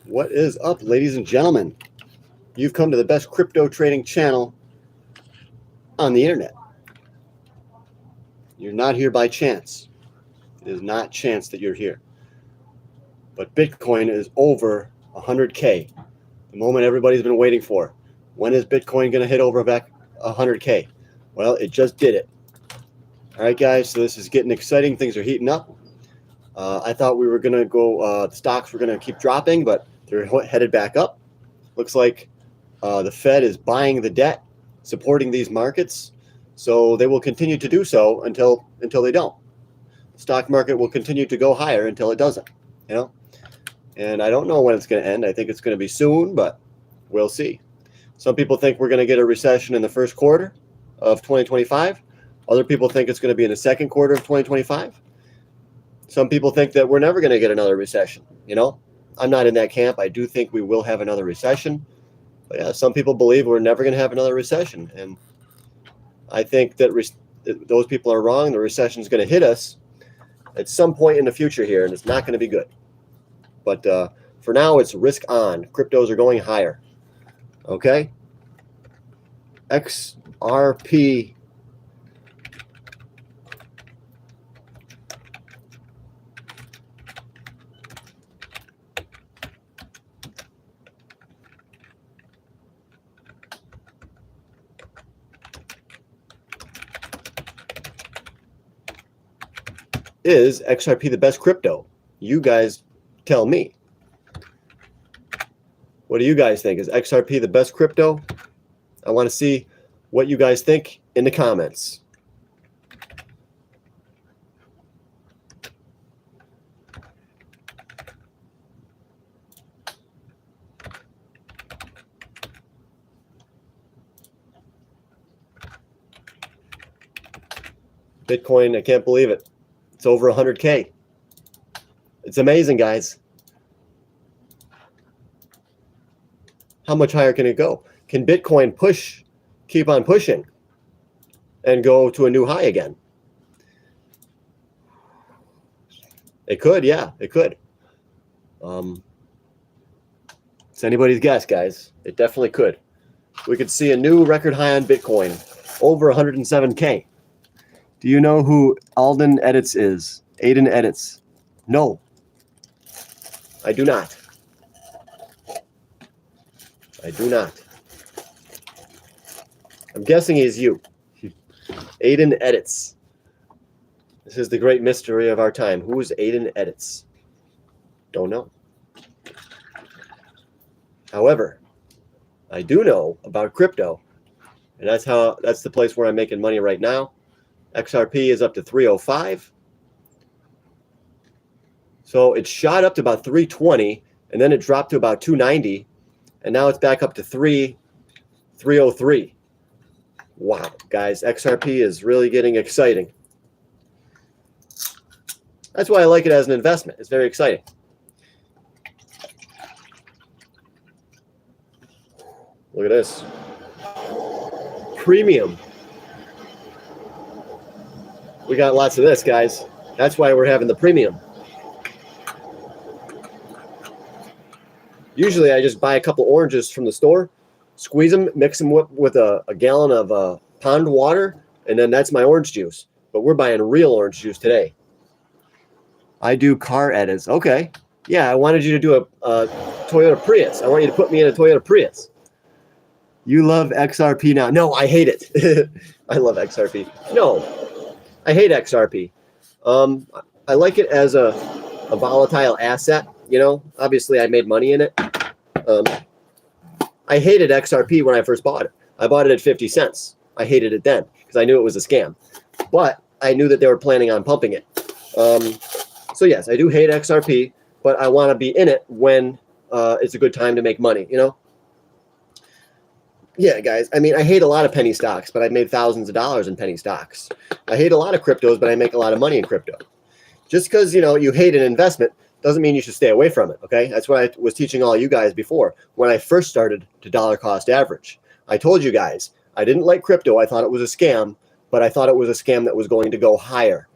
What is up, ladies and gentlemen? You've come to the best crypto trading channel on the internet. You're not here by chance. It is not chance that you're here. But Bitcoin is over 100K. The moment everybody's been waiting for. When is Bitcoin going to hit over back 100K? Well, it just did it. All right, guys, so this is getting exciting. Things are heating up. I thought we were going to go, the stocks were going to keep dropping, but they're headed back up. Looks like the Fed is buying the debt, supporting these markets. So they will continue to do so until they don't. The stock market will continue to go higher until it doesn't, you know? And I don't know when it's going to end. I think it's going to be soon, but we'll see. Some people think we're going to get a recession in the first quarter of 2025. Other people think it's going to be in the second quarter of 2025. Some people think that we're never going to get another recession, you know? I'm not in that camp. I do think we will have another recession. But yeah, some people believe we're never going to have another recession. And I think that those people are wrong. The recession is going to hit us at some point in the future here, and it's not going to be good. But for now, it's risk on. Cryptos are going higher. Okay? XRP. Is XRP the best crypto? You guys tell me. What do you guys think? Is XRP the best crypto? I want to see what you guys think in the comments. Bitcoin, I can't believe it. It's over 100K. It's amazing, guys. How much higher can it go? Can Bitcoin keep on pushing and go to a new high again? It could, yeah, it could. It's anybody's guess, guys. It definitely could. We could see a new record high on Bitcoin, over 107K. Do you know who Alden Edits is? Aiden Edits. No, I do not. I do not. I'm guessing he's you. Aiden Edits. This is the great mystery of our time. Who is Aiden Edits? Don't know. However, I do know about crypto, and that's the place where I'm making money right now. XRP is up to 305. So it shot up to about 320, and then it dropped to about 290, and now it's back up to 303. Wow, guys, XRP is really getting exciting. That's why I like it as an investment. It's very exciting. Look at this. Premium. We got lots of this, guys. That's why we're having the premium. Usually I just buy a couple oranges from the store, squeeze them, mix them with a gallon of pond water, and then that's my orange juice. But we're buying real orange juice today. I do car edits. Okay. Yeah, I wanted you to do a Toyota Prius. I want you to put me in a Toyota Prius. You love XRP now. No, I hate it. I love XRP. No, I hate XRP. I like it as a volatile asset. You know, obviously I made money in it. I hated XRP when I first bought it. I bought it at 50 cents. I hated it then because I knew it was a scam. But I knew that they were planning on pumping it. So yes, I do hate XRP, but I want to be in it when it's a good time to make money, you know? Yeah, guys. I mean, I hate a lot of penny stocks, but I've made thousands of dollars in penny stocks. I hate a lot of cryptos, but I make a lot of money in crypto. Just because, you know, you hate an investment doesn't mean you should stay away from it, okay? That's what I was teaching all you guys before when I first started to dollar cost average. I told you guys, I didn't like crypto. I thought it was a scam, but I thought it was a scam that was going to go higher.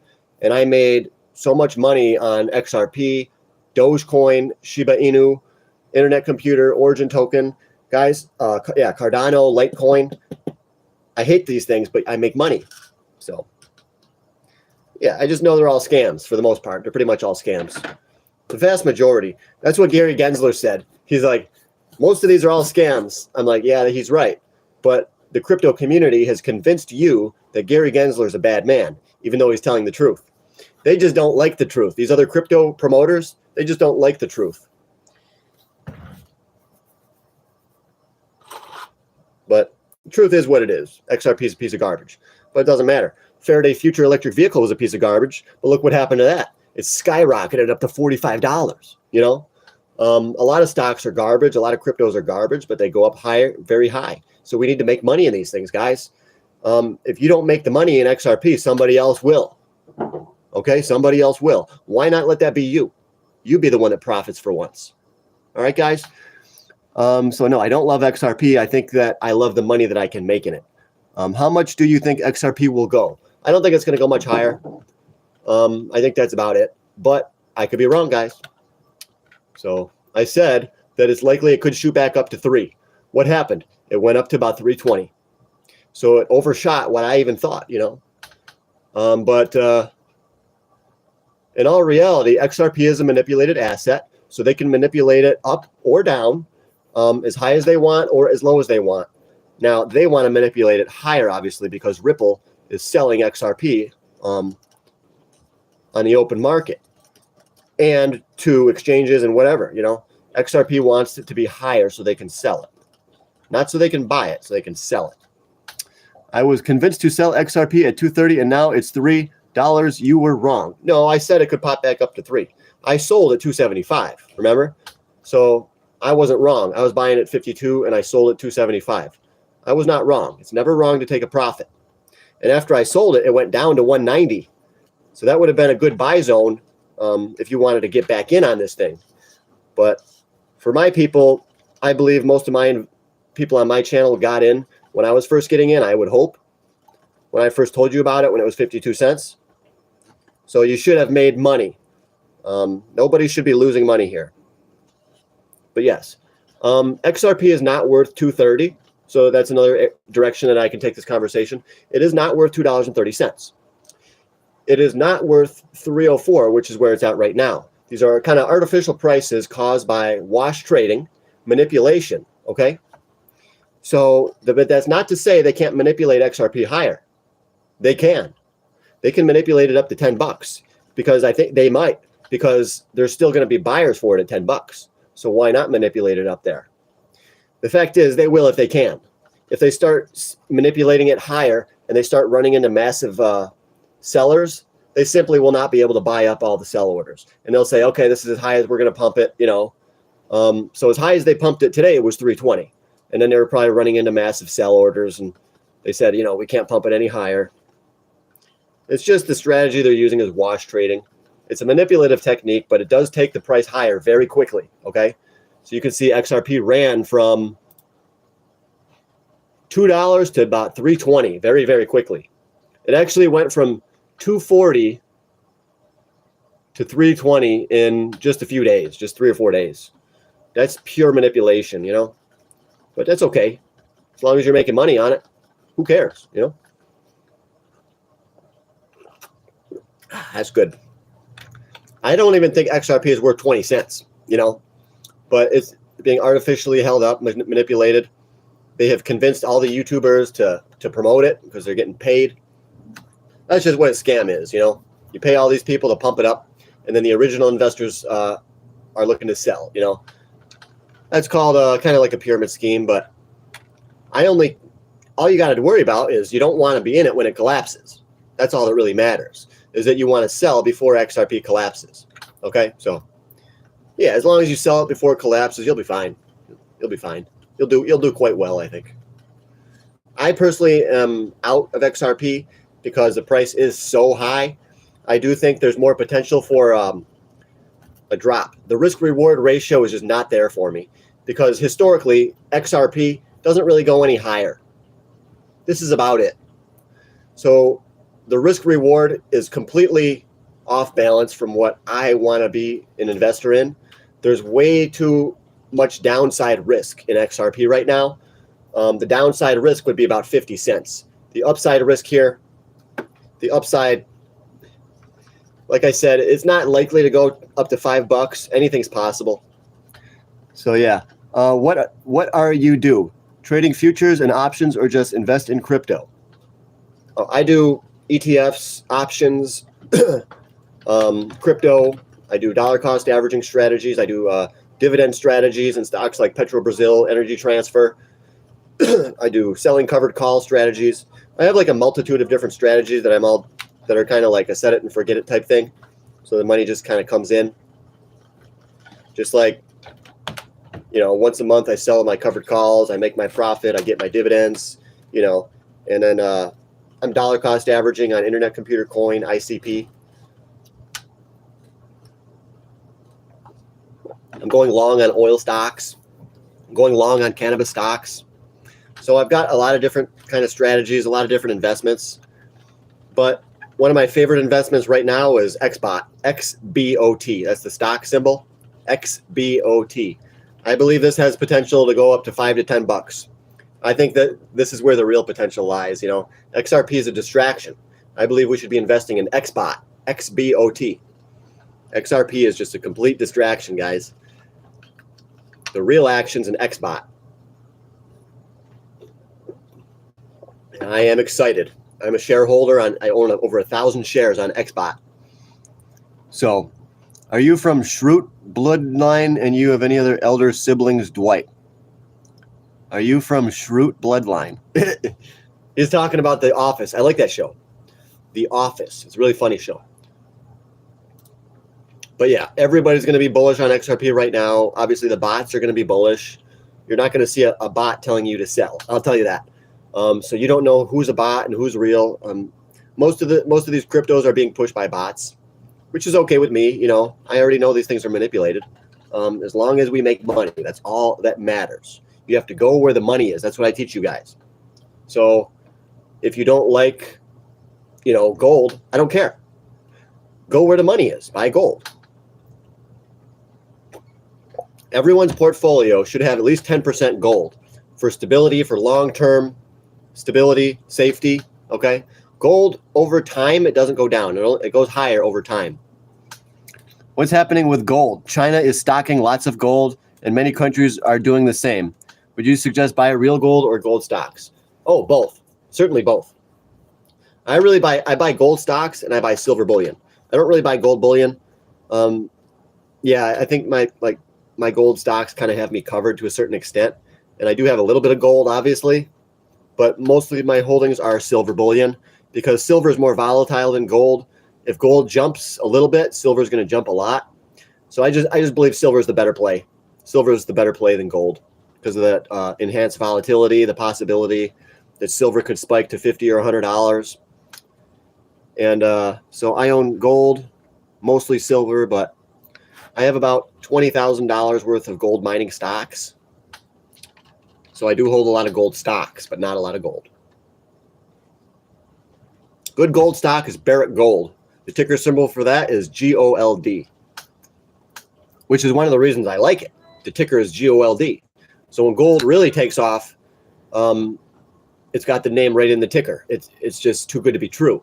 And I made so much money on XRP, Dogecoin, Shiba Inu, Internet Computer, Origin Token. Guys, yeah, Cardano, Litecoin. I hate these things, but I make money. So, yeah, I just know they're all scams for the most part. They're pretty much all scams. The vast majority. That's what Gary Gensler said. He's like, most of these are all scams. I'm like, yeah, he's right. But the crypto community has convinced you that Gary Gensler is a bad man, even though he's telling the truth. They just don't like the truth. These other crypto promoters, they just don't like the truth. But the truth is what it is. XRP is a piece of garbage. But it doesn't matter. Faraday Future electric vehicle was a piece of garbage. But look what happened to that. It skyrocketed up to $45, you know? A lot of stocks are garbage. A lot of cryptos are garbage, but they go up higher, very high. So we need to make money in these things, guys. If you don't make the money in XRP, somebody else will. Okay, somebody else will. Why not let that be you? You be the one that profits for once. All right, guys? So no, I don't love XRP. I think that I love the money that I can make in it. How much do you think XRP will go? I don't think it's going to go much higher. I think that's about it. But I could be wrong, guys. So I said that it's likely it could shoot back up to 3. What happened? It went up to about 320. So it overshot what I even thought, you know. But in all reality, XRP is a manipulated asset. So they can manipulate it up or down, as high as they want or as low as they want. Now, they want to manipulate it higher, obviously, because Ripple is selling XRP on the open market and to exchanges and whatever, you know. XRP wants it to be higher so they can sell it. Not so they can buy it, so they can sell it. I was convinced to sell XRP at $2.30 and now it's $3. You were wrong. No, I said it could pop back up to 3. I sold at $2.75, remember? So I wasn't wrong. I was buying at 52 and I sold at $2.75. I was not wrong. It's never wrong to take a profit. And after I sold it, it went down to 190. So that would have been a good buy zone if you wanted to get back in on this thing. But for my people, I believe most of my people on my channel got in when I was first getting in, I would hope. When I first told you about it, when it was 52 cents. So you should have made money. Nobody should be losing money here. But yes, XRP is not worth $2.30. So that's another direction that I can take this conversation. It is not worth $2.30. It is not worth $3.04, which is where it's at right now. These are kind of artificial prices caused by wash trading, manipulation, okay? So, but that's not to say they can't manipulate XRP higher. They can. They can manipulate it up to $10 because I think they might, because there's still going to be buyers for it at $10. So why not manipulate it up there? The fact is they will if they can. If they start manipulating it higher and they start running into massive sellers, they simply will not be able to buy up all the sell orders. And they'll say, okay, this is as high as we're going to pump it, you know. So as high as they pumped it today, it was 320. And then they were probably running into massive sell orders. And they said, you know, we can't pump it any higher. It's just the strategy they're using is wash trading. It's a manipulative technique, but it does take the price higher very quickly, okay? So you can see XRP ran from $2 to about $3.20 very, very quickly. It actually went from $2.40 to $3.20 in just a few days, just 3 or 4 days. That's pure manipulation, you know? But that's okay. As long as you're making money on it, who cares, you know? That's good. I don't even think XRP is worth 20 cents, you know? But it's being artificially held up, manipulated. They have convinced all the YouTubers to promote it because they're getting paid. That's just what a scam is, you know? You pay all these people to pump it up, and then the original investors are looking to sell, you know? That's called kind of like a pyramid scheme, but all you got to worry about is you don't want to be in it when it collapses. That's all that really matters, is that you want to sell before XRP collapses, okay? So, yeah, as long as you sell it before it collapses, you'll be fine. You'll be fine. You'll do quite well, I think. I personally am out of XRP because the price is so high. I do think there's more potential for a drop. The risk-reward ratio is just not there for me because historically, XRP doesn't really go any higher. This is about it. So the risk-reward is completely off balance from what I want to be an investor in. There's way too much downside risk in XRP right now. The downside risk would be about 50 cents. The upside risk here, the upside, like I said, it's not likely to go up to $5. Anything's possible. So yeah, what are you do? Trading futures and options, or just invest in crypto? I do ETFs, options, crypto. I do dollar cost averaging strategies. I do dividend strategies in stocks like Petro Brazil, Energy Transfer. I do selling covered call strategies. I have like a multitude of different strategies that are kind of like a set it and forget it type thing. So the money just kind of comes in. Just like, once a month I sell my covered calls, I make my profit, I get my dividends, and then I'm dollar cost averaging on Internet Computer Coin, ICP. I'm going long on oil stocks. I'm going long on cannabis stocks. So I've got a lot of different kind of strategies, a lot of different investments. But one of my favorite investments right now is XBOT, XBOT. That's the stock symbol, XBOT. I believe this has potential to go up to $5 to $10. I think that this is where the real potential lies. XRP is a distraction. I believe we should be investing in XBOT, XBOT. XRP is just a complete distraction, guys. The real action's in XBOT. And I am excited. I'm a shareholder. I own over 1,000 shares on XBOT. So, are you from Schrute bloodline and you have any other elder siblings, Dwight? Are you from Schrute bloodline? He's talking about The Office. I like that show. The Office. It's a really funny show. But yeah, everybody's going to be bullish on XRP right now. Obviously, the bots are going to be bullish. You're not going to see a bot telling you to sell. I'll tell you that. So you don't know who's a bot and who's real. Most of these cryptos are being pushed by bots, which is okay with me. I already know these things are manipulated. As long as we make money, that's all that matters. You have to go where the money is. That's what I teach you guys. So if you don't like, gold, I don't care. Go where the money is. Buy gold. Everyone's portfolio should have at least 10% gold for stability, for long-term stability, safety, okay? Gold, over time, it doesn't go down. It goes higher over time. What's happening with gold? China is stocking lots of gold, and many countries are doing the same. Would you suggest buy real gold or gold stocks? Oh, both. Certainly both. I buy gold stocks and I buy silver bullion. I don't really buy gold bullion. Yeah, I think my gold stocks kind of have me covered to a certain extent. And I do have a little bit of gold, obviously. But mostly my holdings are silver bullion because silver is more volatile than gold. If gold jumps a little bit, silver is going to jump a lot. So I just believe silver is the better play. Silver is the better play than gold because of that enhanced volatility, the possibility that silver could spike to $50 or $100. And so I own gold, mostly silver, but I have about $20,000 worth of gold mining stocks. So I do hold a lot of gold stocks, but not a lot of gold. Good gold stock is Barrick Gold. The ticker symbol for that is GOLD, which is one of the reasons I like it. The ticker is GOLD. So when gold really takes off, it's got the name right in the ticker. It's just too good to be true.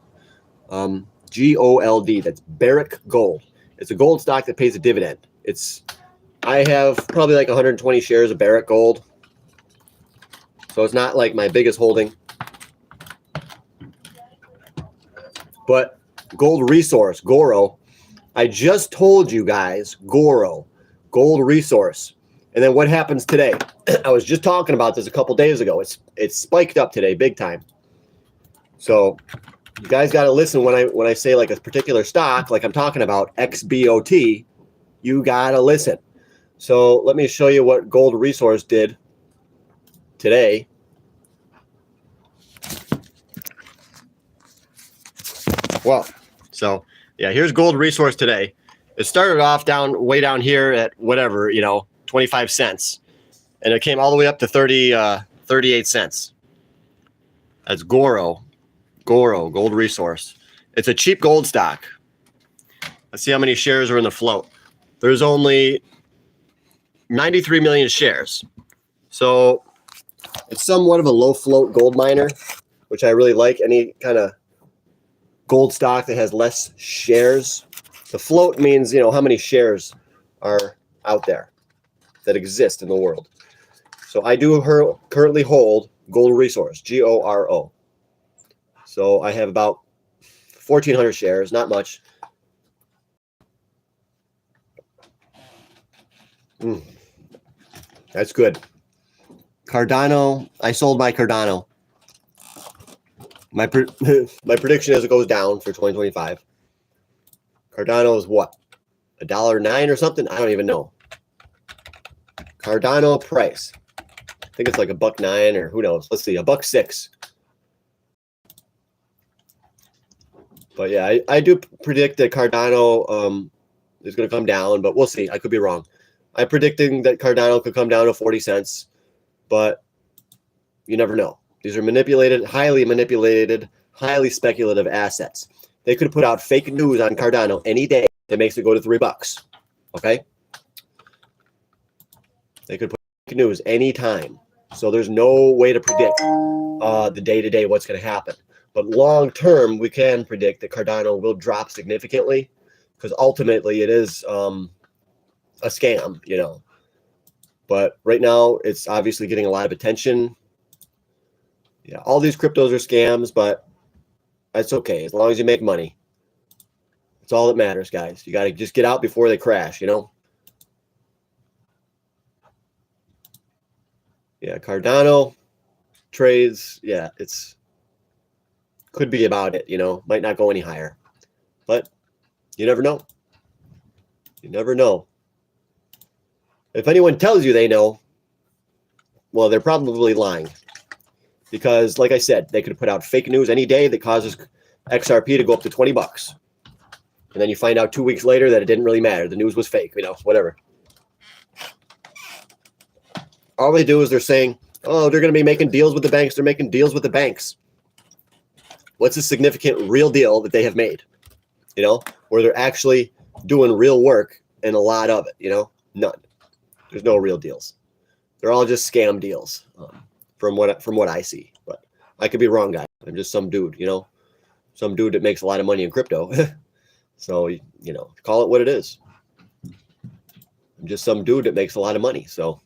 GOLD, that's Barrick Gold. It's a gold stock that pays a dividend. I have probably like 120 shares of Barrick Gold. So it's not like my biggest holding. But Gold Resource, Goro, I just told you guys, Goro, Gold Resource. And then what happens today? I was just talking about this a couple days ago. It's spiked up today, big time. So you guys got to listen when I say like a particular stock, like I'm talking about XBOT, you got to listen. So let me show you what Gold Resource did today. Well, so yeah, here's Gold Resource today. It started off way down here at whatever, 25 cents. And it came all the way up to 38 cents. That's Goro, Gold Resource. It's a cheap gold stock. Let's see how many shares are in the float. There's only 93 million shares. So it's somewhat of a low float gold miner, which I really like. Any kind of gold stock that has less shares. The float means, you know, how many shares are out there that exist in the world. So I do currently hold Gold Resource, GORO. So I have about 1,400 shares, not much. That's good. Cardano, I sold my Cardano. My prediction is it goes down for 2025. Cardano is what? $1.09 or something? I don't even know. Cardano price. I think it's like $1.09 or who knows. Let's see, $1.06. But yeah, I do predict that Cardano is going to come down, but we'll see. I could be wrong. I'm predicting that Cardano could come down to 40 cents, but you never know. These are manipulated, highly speculative assets. They could put out fake news on Cardano any day that makes it go to $3. Okay? They could put fake news anytime. So there's no way to predict the day-to-day what's going to happen. But long term, we can predict that Cardano will drop significantly because ultimately it is a scam, you know. But right now, it's obviously getting a lot of attention. Yeah, all these cryptos are scams, but that's okay as long as you make money. That's all that matters, guys. You got to just get out before they crash, you know. Yeah, Cardano trades. Yeah, it's could be about it, you know. Might not go any higher, but you never know. You never know. If anyone tells you they know, well, they're probably lying. Because, like I said, they could put out fake news any day that causes XRP to go up to $20. And then you find out 2 weeks later that it didn't really matter. The news was fake, you know, whatever. All they do is they're saying, oh, they're going to be making deals with the banks. They're making deals with the banks. What's a significant real deal that they have made? You know, where they're actually doing real work and a lot of it, you know? None. There's no real deals. They're all just scam deals. From what I see, but I could be wrong, guys. I'm just some dude, you know, some dude that makes a lot of money in crypto. So, you know, call it what it is. I'm just some dude that makes a lot of money. So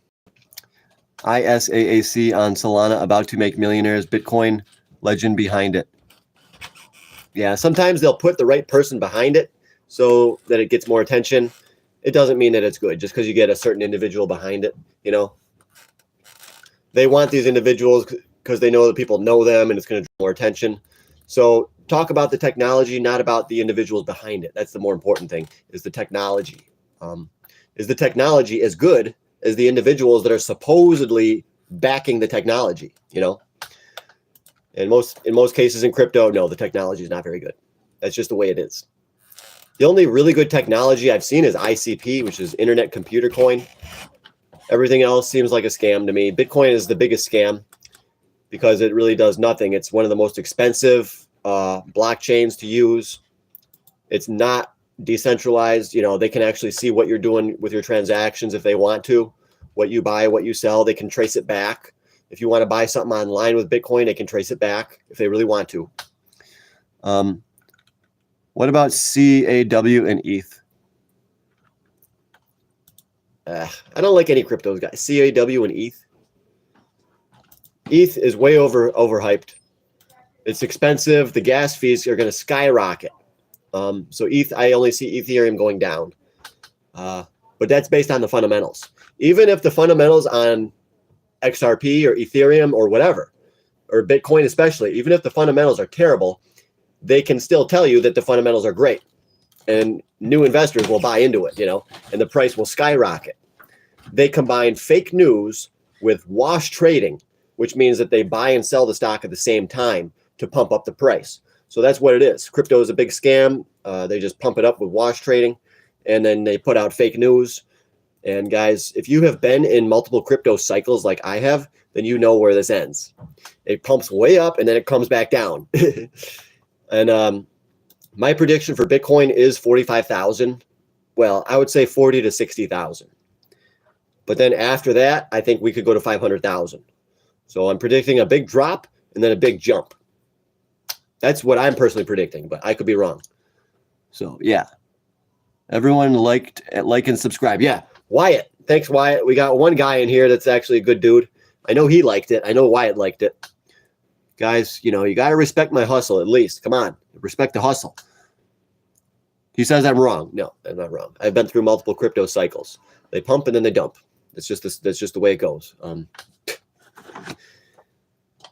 ISAAC on Solana about to make millionaires, Bitcoin legend behind it. Yeah, sometimes they'll put the right person behind it so that it gets more attention. It doesn't mean that it's good just because you get a certain individual behind it, you know. They want these individuals because they know that people know them and it's going to draw more attention. So talk about the technology, not about the individuals behind it. That's the more important thing, is the technology. Is the technology as good as the individuals that are supposedly backing the technology, you know? In most cases in crypto, no, the technology is not very good. That's just the way it is. The only really good technology I've seen is ICP, which is Internet Computer Coin. Everything else seems like a scam to me. Bitcoin is the biggest scam because it really does nothing. It's one of the most expensive blockchains to use. It's not decentralized. You know, they can actually see what you're doing with your transactions if they want to, what you buy, what you sell. They can trace it back. If you want to buy something online with Bitcoin, they can trace it back if they really want to. What about CAW and ETH? I don't like any cryptos, guys. CAW and ETH. ETH is way overhyped. It's expensive. The gas fees are going to skyrocket. So ETH, I only see Ethereum going down. But that's based on the fundamentals. Even if the fundamentals on XRP or Ethereum or whatever, or Bitcoin especially, even if the fundamentals are terrible, they can still tell you that the fundamentals are great. And new investors will buy into it, you know, and the price will skyrocket. They combine fake news with wash trading, which means that they buy and sell the stock at the same time to pump up the price. So that's what it is. Crypto is a big scam. They just pump it up with wash trading, and then they put out fake news. And guys, if you have been in multiple crypto cycles like I have, then you know where this ends. It pumps way up and then it comes back down. And My prediction for Bitcoin is 45,000. Well, I would say 40 to 60,000. But then after that, I think we could go to 500,000. So I'm predicting a big drop and then a big jump. That's what I'm personally predicting, but I could be wrong. So yeah, everyone like and subscribe. Yeah, Wyatt. Thanks, Wyatt. We got one guy in here that's actually a good dude. I know he liked it. I know Wyatt liked it. Guys, you know, you got to respect my hustle at least. Come on, respect the hustle. He says I'm wrong. No, I'm not wrong. I've been through multiple crypto cycles. They pump and then they dump. That's just the way it goes.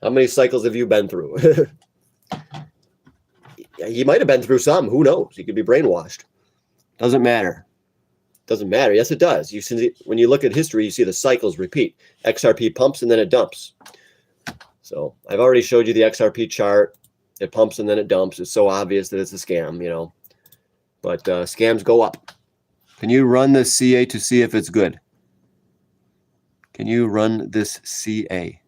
How many cycles have you been through? He might have been through some. Who knows? He could be brainwashed. Doesn't matter. Doesn't matter. Yes, it does. You see, when you look at history, you see the cycles repeat. XRP pumps and then it dumps. So I've already showed you the XRP chart. It pumps and then it dumps. It's so obvious that it's a scam, you know. But scams go up. Can you run this CA to see if it's good? Can you run this CA?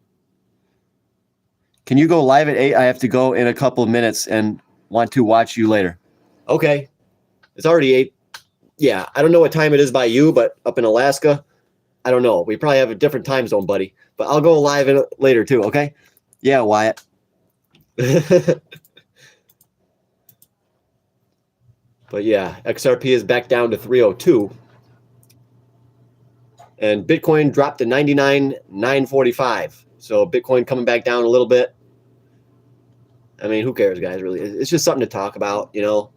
Can you go live at 8? I have to go in a couple of minutes and want to watch you later. Okay. It's already 8. Yeah, I don't know what time it is by you, but up in Alaska, I don't know. We probably have a different time zone, buddy. But I'll go live later too, okay? Yeah, Wyatt. But yeah, XRP is back down to 302. And Bitcoin dropped to 99,945. So Bitcoin coming back down a little bit. I mean, who cares, guys, really? It's just something to talk about, you know.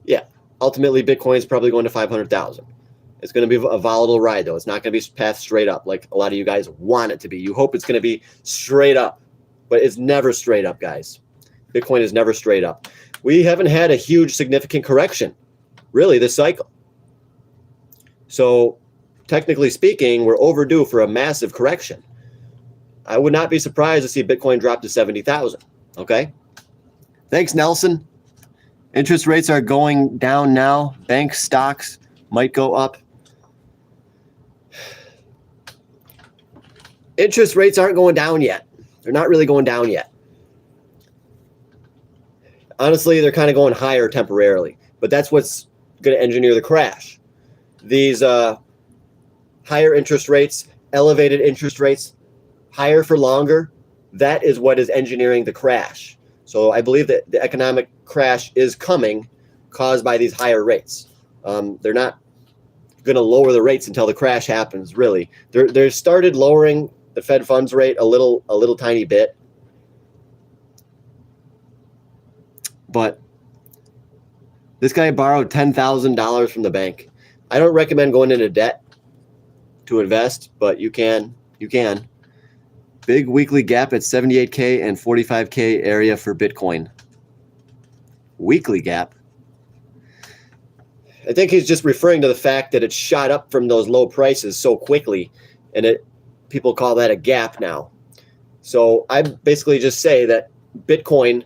Yeah, ultimately, Bitcoin is probably going to 500,000. It's going to be a volatile ride, though. It's not going to be path straight up like a lot of you guys want it to be. You hope it's going to be straight up, but it's never straight up, guys. Bitcoin is never straight up. We haven't had a huge significant correction, really, this cycle. So technically speaking, we're overdue for a massive correction. I would not be surprised to see Bitcoin drop to 70,000. Okay. Thanks, Nelson. Interest rates are going down now. Bank stocks might go up. Interest rates aren't going down yet. They're not really going down yet. Honestly, they're kind of going higher temporarily, but that's what's going to engineer the crash. These higher interest rates, elevated interest rates, higher for longer, that is what is engineering the crash. So I believe that the economic crash is coming caused by these higher rates. They're not going to lower the rates until the crash happens, really. They started lowering the Fed funds rate a little tiny bit. But this guy borrowed $10,000 from the bank. I don't recommend going into debt to invest, but you can. You can. Big weekly gap at 78K and 45K area for Bitcoin. Weekly gap. I think he's just referring to the fact that it shot up from those low prices so quickly, and people call that a gap now. So I basically just say that Bitcoin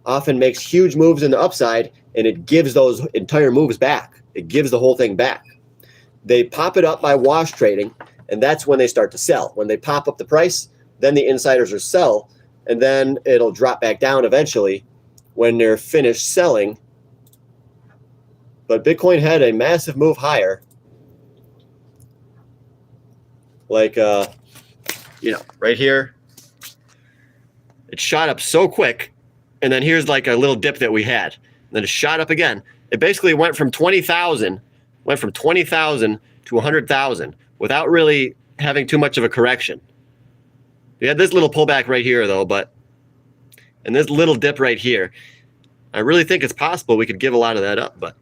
often makes huge moves in the upside, and it gives those entire moves back. It gives the whole thing back. They pop it up by wash trading, and that's when they start to sell. When they pop up the price, then the insiders will sell, and then it'll drop back down eventually when they're finished selling. But Bitcoin had a massive move higher. Like, right here. It shot up so quick. And then here's like a little dip that we had. And then it shot up again. It basically went from 20,000 to 100,000 without really having too much of a correction. We had this little pullback right here, though, and this little dip right here. I really think it's possible we could give a lot of that up, but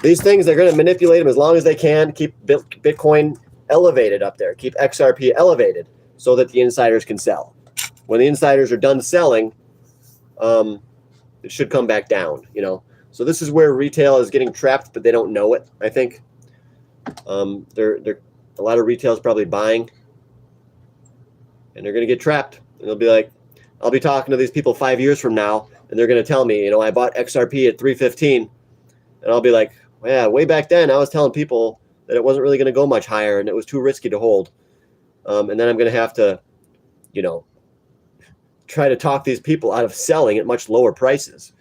these things, they're going to manipulate them as long as they can, keep Bitcoin elevated up there, keep XRP elevated so that the insiders can sell. When the insiders are done selling, it should come back down, you know. So this is where retail is getting trapped, but they don't know it, I think. A lot of retail is probably buying, and they're going to get trapped. And they'll be like, I'll be talking to these people 5 years from now, and they're going to tell me, you know, I bought XRP at 315, and I'll be like, well, yeah, way back then I was telling people that it wasn't really going to go much higher, and it was too risky to hold. And then I'm going to have to, you know, try to talk these people out of selling at much lower prices.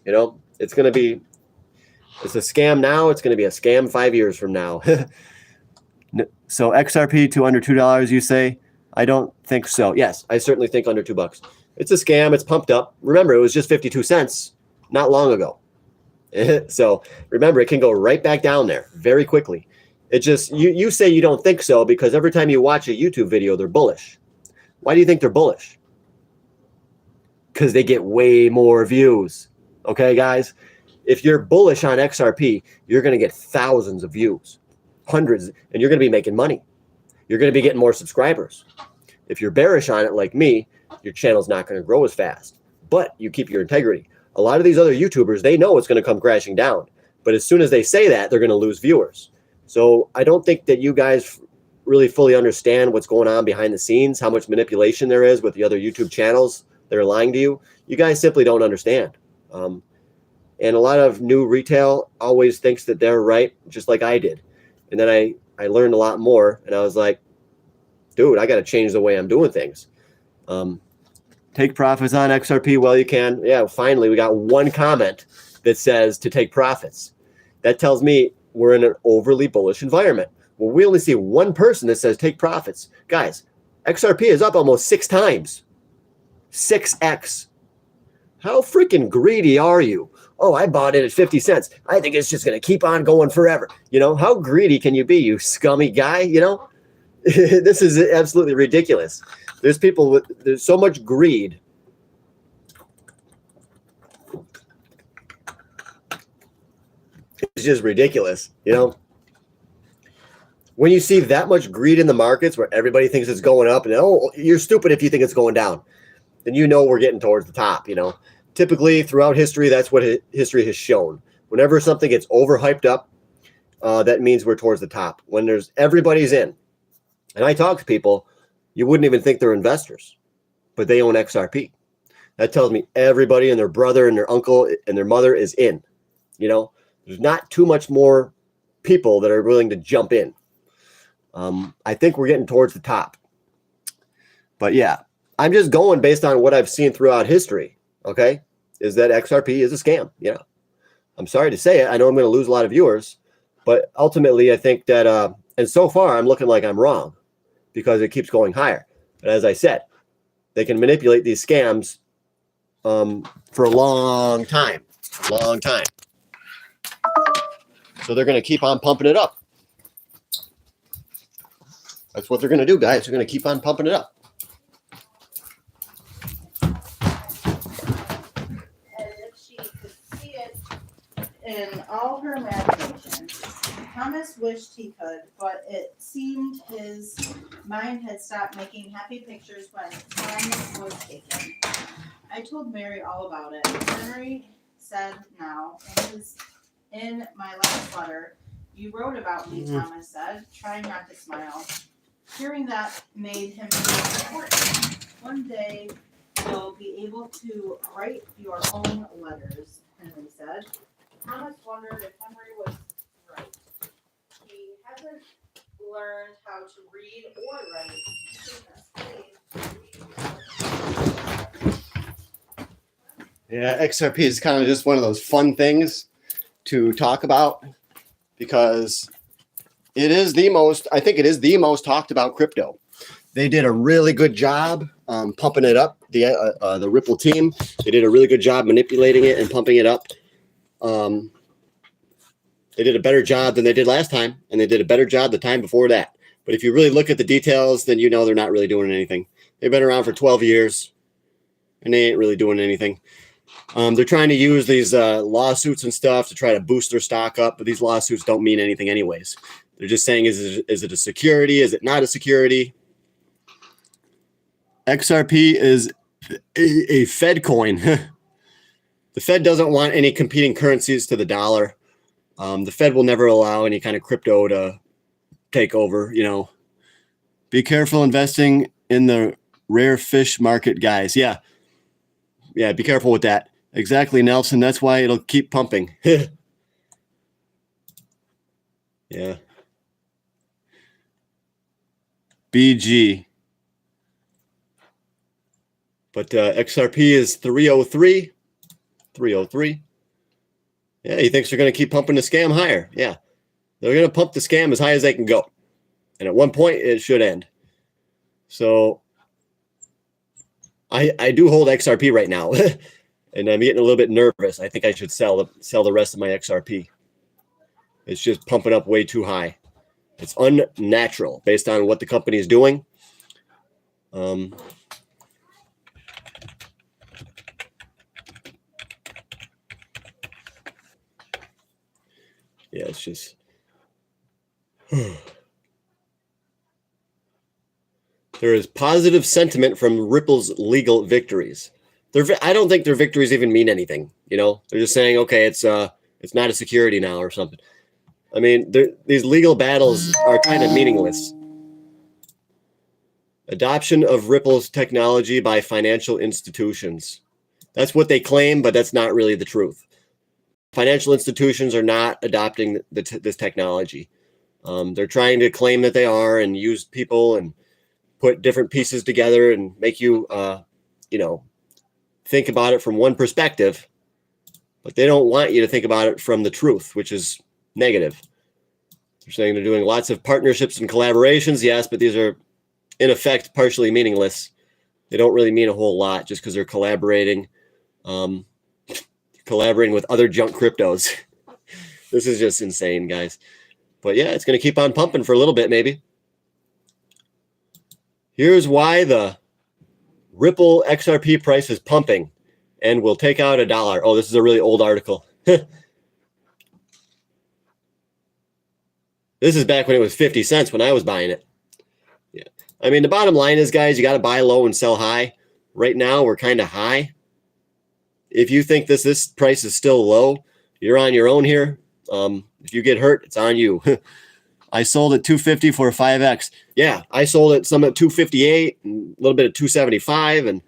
You know, it's a scam now. It's going to be a scam 5 years from now. So XRP to under $2, you say? I don't think so. Yes, I certainly think under $2. It's a scam. It's pumped up. Remember, it was just 52 cents not long ago. So remember, it can go right back down there very quickly. It just, you say you don't think so because every time you watch a YouTube video, they're bullish. Why do you think they're bullish? Because they get way more views. Okay, guys? If you're bullish on XRP, you're going to get thousands of views, hundreds, and you're going to be making money. You're going to be getting more subscribers. If you're bearish on it like me, your channel's not going to grow as fast, but you keep your integrity. A lot of these other YouTubers, they know it's going to come crashing down, but as soon as they say that, they're going to lose viewers. So I don't think that you guys really fully understand what's going on behind the scenes, how much manipulation there is with the other YouTube channels that are lying to you. You guys simply don't understand. And a lot of new retail always thinks that they're right, just like I did. And then I learned a lot more, and I was like, dude, I got to change the way I'm doing things. Take profits on XRP while you can. Yeah, finally, we got one comment that says to take profits. That tells me we're in an overly bullish environment. Well, we only see one person that says take profits. Guys, XRP is up almost 6 times. 6x. How freaking greedy are you? Oh, I bought it at 50 cents. I think it's just going to keep on going forever. You know, how greedy can you be, you scummy guy? You know, this is absolutely ridiculous. There's so much greed. It's just ridiculous, you know. When you see that much greed in the markets where everybody thinks it's going up and, oh, you're stupid if you think it's going down, then you know we're getting towards the top, you know. Typically, throughout history, that's what history has shown. Whenever something gets overhyped up, that means we're towards the top. When everybody's in, and I talk to people, you wouldn't even think they're investors, but they own XRP. That tells me everybody and their brother and their uncle and their mother is in. You know, there's not too much more people that are willing to jump in. I think we're getting towards the top. But yeah, I'm just going based on what I've seen throughout history. Okay, is that XRP is a scam. Yeah, I'm sorry to say it. I know I'm going to lose a lot of viewers, but ultimately I think that, and so far I'm looking like I'm wrong because it keeps going higher. But as I said, they can manipulate these scams for a long time, So they're going to keep on pumping it up. That's what they're going to do, guys. They're going to keep on pumping it up. In all her imagination, Thomas wished he could, but it seemed his mind had stopped making happy pictures when time was taken. I told Mary all about it. Henry said now, in my last letter, you wrote about me, Thomas said, trying not to smile. Hearing that made him feel important. One day, you'll be able to write your own letters, Henry said. Thomas wondered if Henry was right. He hasn't learned how to read or write. Yeah, XRP is kind of just one of those fun things to talk about because it is I think it is the most talked about crypto. They did a really good job pumping it up. The Ripple team, they did a really good job manipulating it and pumping it up. They did a better job than they did last time, and they did a better job the time before that. But if you really look at the details, then you know they're not really doing anything. They've been around for 12 years, and they ain't really doing anything. They're trying to use these lawsuits and stuff to try to boost their stock up, but these lawsuits don't mean anything anyways. They're just saying, is it a security? Is it not a security? XRP is a Fed coin. The Fed doesn't want any competing currencies to the dollar. The Fed will never allow any kind of crypto to take over, you know. Be careful investing in the rare fish market, guys. Yeah, be careful with that. Exactly, Nelson. That's why it'll keep pumping. Yeah. BG. But XRP is 303. 303. Yeah, he thinks they're going to keep pumping the scam higher. Yeah, they're going to pump the scam as high as they can go. And at one point, it should end. So I do hold XRP right now. And I'm getting a little bit nervous. I think I should sell the rest of my XRP. It's just pumping up way too high. It's unnatural based on what the company is doing. Yeah, it's just. There is positive sentiment from Ripple's legal victories. I don't think their victories even mean anything. You know, they're just saying, okay, it's not a security now or something. I mean, these legal battles are kind of meaningless. Adoption of Ripple's technology by financial institutions. That's what they claim, but that's not really the truth. Financial institutions are not adopting this technology. They're trying to claim that they are and use people and put different pieces together and make you, think about it from one perspective, but they don't want you to think about it from the truth, which is negative. They're saying they're doing lots of partnerships and collaborations, yes, but these are in effect partially meaningless. They don't really mean a whole lot just because they're collaborating with other junk cryptos. This is just insane, guys. But yeah, it's going to keep on pumping for a little bit, maybe. Here's why the Ripple XRP price is pumping and will take out $1. Oh, this is a really old article. This is back when it was 50 cents when I was buying it. Yeah. I mean, the bottom line is, guys, you got to buy low and sell high. Right now, we're kind of high. If you think this price is still low, you're on your own here. If you get hurt, it's on you. I sold at 250 for a 5X. Yeah, I sold it some at 258 and a little bit at 275, and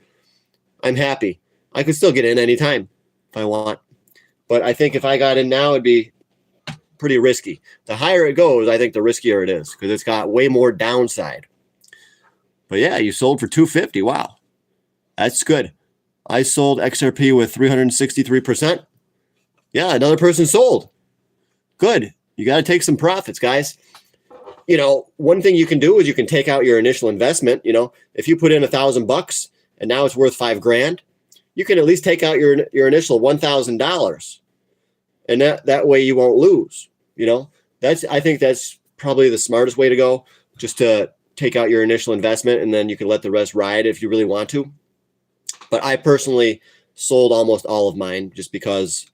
I'm happy. I could still get in anytime if I want. But I think if I got in now, it'd be pretty risky. The higher it goes, I think the riskier it is because it's got way more downside. But yeah, you sold for 250. Wow, that's good. I sold XRP with 363%. Yeah, another person sold. Good. You got to take some profits, guys. You know, one thing you can do is you can take out your initial investment. You know, if you put in $1,000 and now it's worth $5,000, you can at least take out your initial $1,000, and that way you won't lose. You know, I think that's probably the smartest way to go, just to take out your initial investment and then you can let the rest ride if you really want to. But I personally sold almost all of mine just because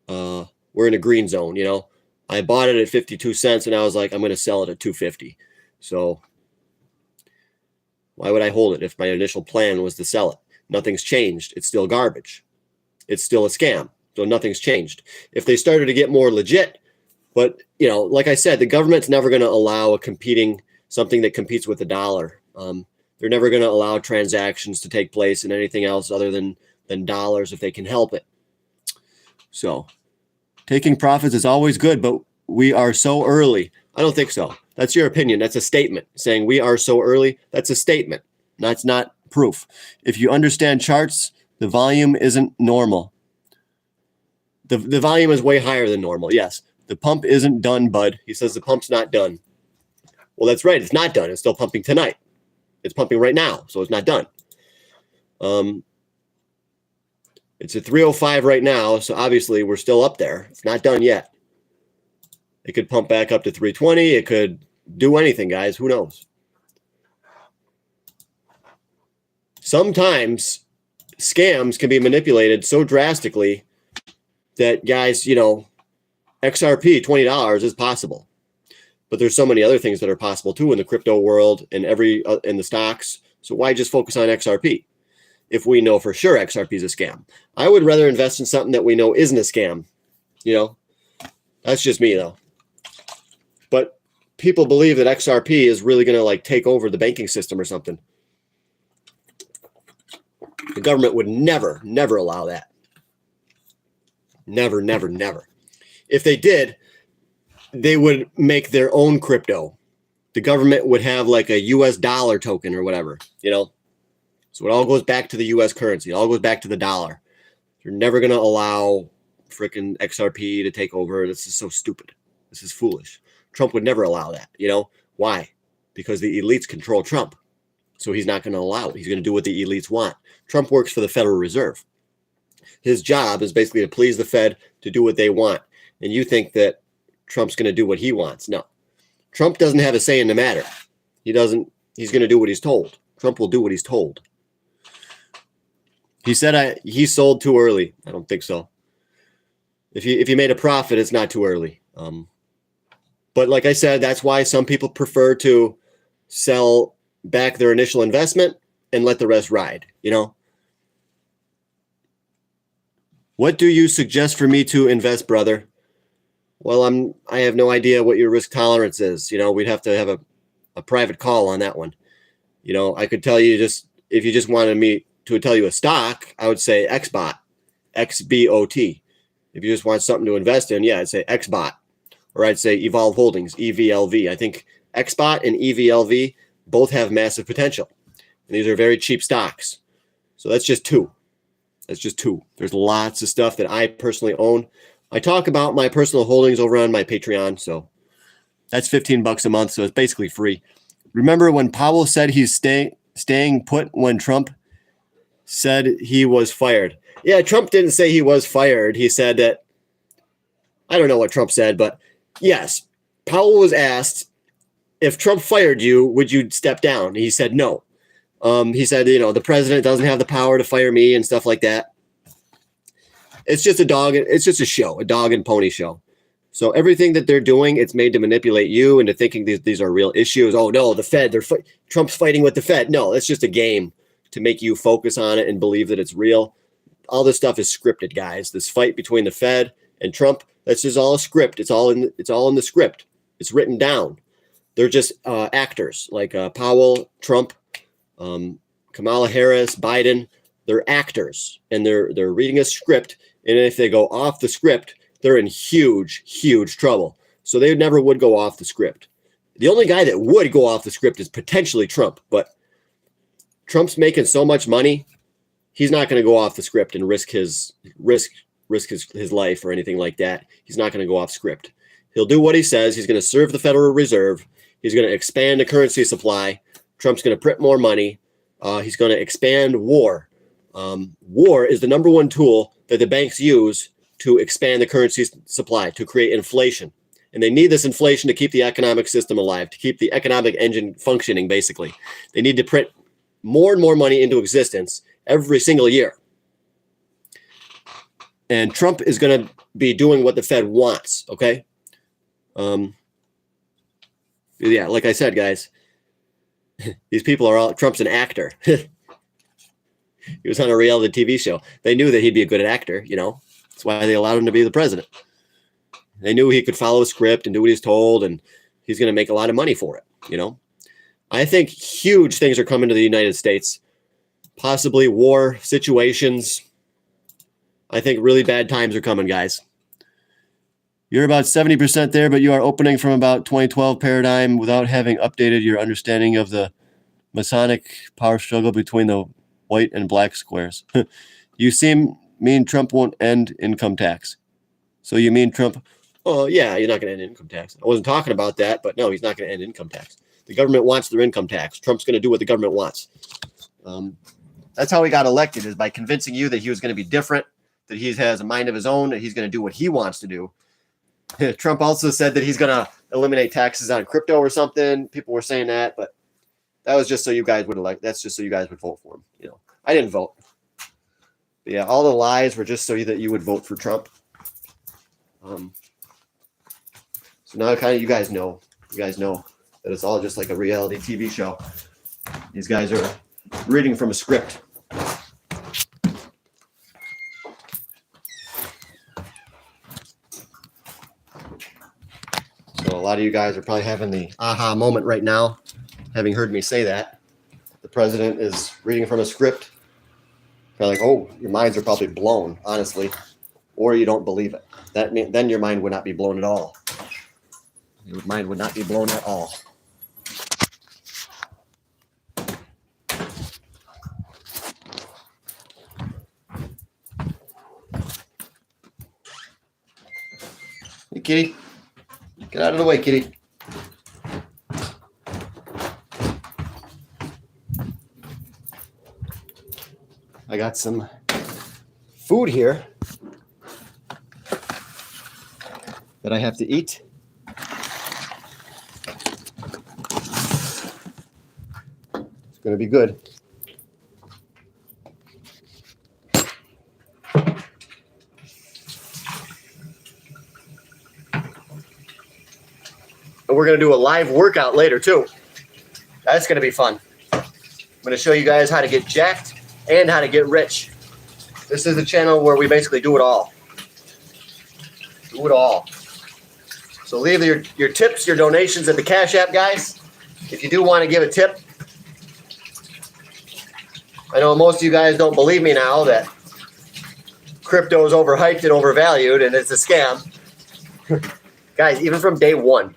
we're in a green zone. You know, I bought it at 52 cents and I was like, I'm going to sell it at 250. So why would I hold it if my initial plan was to sell it? Nothing's changed. It's still garbage. It's still a scam. So nothing's changed. If they started to get more legit, but you know, like I said, the government's never going to allow something that competes with the dollar. They're never going to allow transactions to take place in anything else other than dollars if they can help it. So taking profits is always good, but we are so early. I don't think so. That's your opinion. That's a statement. Saying we are so early, that's a statement. That's not proof. If you understand charts, the volume isn't normal. The volume is way higher than normal. Yes. The pump isn't done, bud. He says the pump's not done. Well, that's right. It's not done. It's still pumping tonight. It's pumping right now, so it's not done. It's at 305 right now, so obviously we're still up there. It's not done yet. It could pump back up to 320. It could do anything, guys. Who knows? Sometimes scams can be manipulated so drastically that, guys, you know, XRP, $20 is possible. But there's so many other things that are possible too in the crypto world and in the stocks. So why just focus on XRP if we know for sure XRP is a scam? I would rather invest in something that we know isn't a scam. You know, that's just me though. But people believe that XRP is really going to like take over the banking system or something. The government would never allow that. Never. If they did, they would make their own crypto. The government would have like a US dollar token or whatever, you know. So it all goes back to the U.S. currency. It all goes back to the dollar. You're never going to allow freaking XRP to take over. This is so stupid. This is foolish. Trump would never allow that. You know why? Because the elites control Trump. So he's not going to allow it. He's going to do what the elites want. Trump works for the Federal Reserve. His job is basically to please the Fed, to do what they want. And you think that Trump's going to do what he wants. No. Trump doesn't have a say in the matter. He's going to do what he's told. Trump will do what he's told. He said he sold too early. I don't think so. If you made a profit, it's not too early. But like I said, that's why some people prefer to sell back their initial investment and let the rest ride, you know? What do you suggest for me to invest, brother? Well, I have no idea what your risk tolerance is. You know, we'd have to have a private call on that one. You know, I could tell you if you just wanted me to tell you a stock, I would say XBOT, XBOT. If you just want something to invest in, yeah, I'd say XBOT. Or I'd say Evolve Holdings, EVLV. I think XBOT and EVLV both have massive potential. And these are very cheap stocks. So that's just two. That's just two. There's lots of stuff that I personally own. I talk about my personal holdings over on my Patreon. So that's $15 a month. So it's basically free. Remember when Powell said he's staying put when Trump said he was fired? Yeah, Trump didn't say he was fired. He said that, I don't know what Trump said, but yes, Powell was asked, if Trump fired you, would you step down? He said no. He said, you know, the president doesn't have the power to fire me and stuff like that. It's just it's just a show, a dog and pony show. So everything that they're doing, it's made to manipulate you into thinking these are real issues. Oh no, the Fed, Trump's fighting with the Fed. No, it's just a game to make you focus on it and believe that it's real. All this stuff is scripted, guys. This fight between the Fed and Trump, that's just all a script. It's all in the script. It's written down. They're just actors like Powell, Trump, Kamala Harris, Biden. They're actors, and they're reading a script. And if they go off the script, they're in huge, huge trouble. So they never would go off the script. The only guy that would go off the script is potentially Trump, but Trump's making so much money, he's not going to go off the script and risk his life or anything like that. He's not going to go off script. He'll do what he says. He's going to serve the Federal Reserve. He's going to expand the currency supply. Trump's going to print more money. He's going to expand war. War is the number one tool that the banks use to expand the currency supply, to create inflation. And they need this inflation to keep the economic system alive, to keep the economic engine functioning, basically. They need to print more and more money into existence every single year. And Trump is going to be doing what the Fed wants, okay? Yeah, like I said, guys, these people are all, Trump's an actor. He was on a reality TV show. They knew that he'd be a good actor, you know. That's why they allowed him to be the president. They knew he could follow a script and do what he's told, and he's going to make a lot of money for it, you know. I think huge things are coming to the United States, possibly war situations. I think really bad times are coming, guys. You're about 70% there, but you are opening from about 2012 paradigm without having updated your understanding of the Masonic power struggle between the white and black squares. You mean Trump won't end income tax. So you mean Trump, oh yeah, you're not going to end income tax. I wasn't talking about that, but no, he's not going to end income tax. The government wants their income tax. Trump's going to do what the government wants. That's how he got elected, is by convincing you that he was going to be different, that he has a mind of his own, that he's going to do what he wants to do. Trump also said that he's going to eliminate taxes on crypto or something. People were saying that, but that was just so you guys would elect. That's just so you guys would vote for him. You know, I didn't vote. But yeah, all the lies were just so that you would vote for Trump. So now kind of you guys know that it's all just like a reality TV show. These guys are reading from a script. So a lot of you guys are probably having the aha moment right now, having heard me say that. The president is reading from a script. You're like, oh, your minds are probably blown, honestly, or you don't believe it. Then your mind would not be blown at all. Your mind would not be blown at all. kitty. Get out of the way, kitty. I got some food here that I have to eat. It's going to be good. And we're going to do a live workout later too. That's going to be fun. I'm going to show you guys how to get jacked and how to get rich. This is a channel where we basically do it all. Do it all. So leave your tips, your donations at the Cash App, guys. If you do want to give a tip. I know most of you guys don't believe me now that crypto is overhyped and overvalued and it's a scam. Guys, even from day one,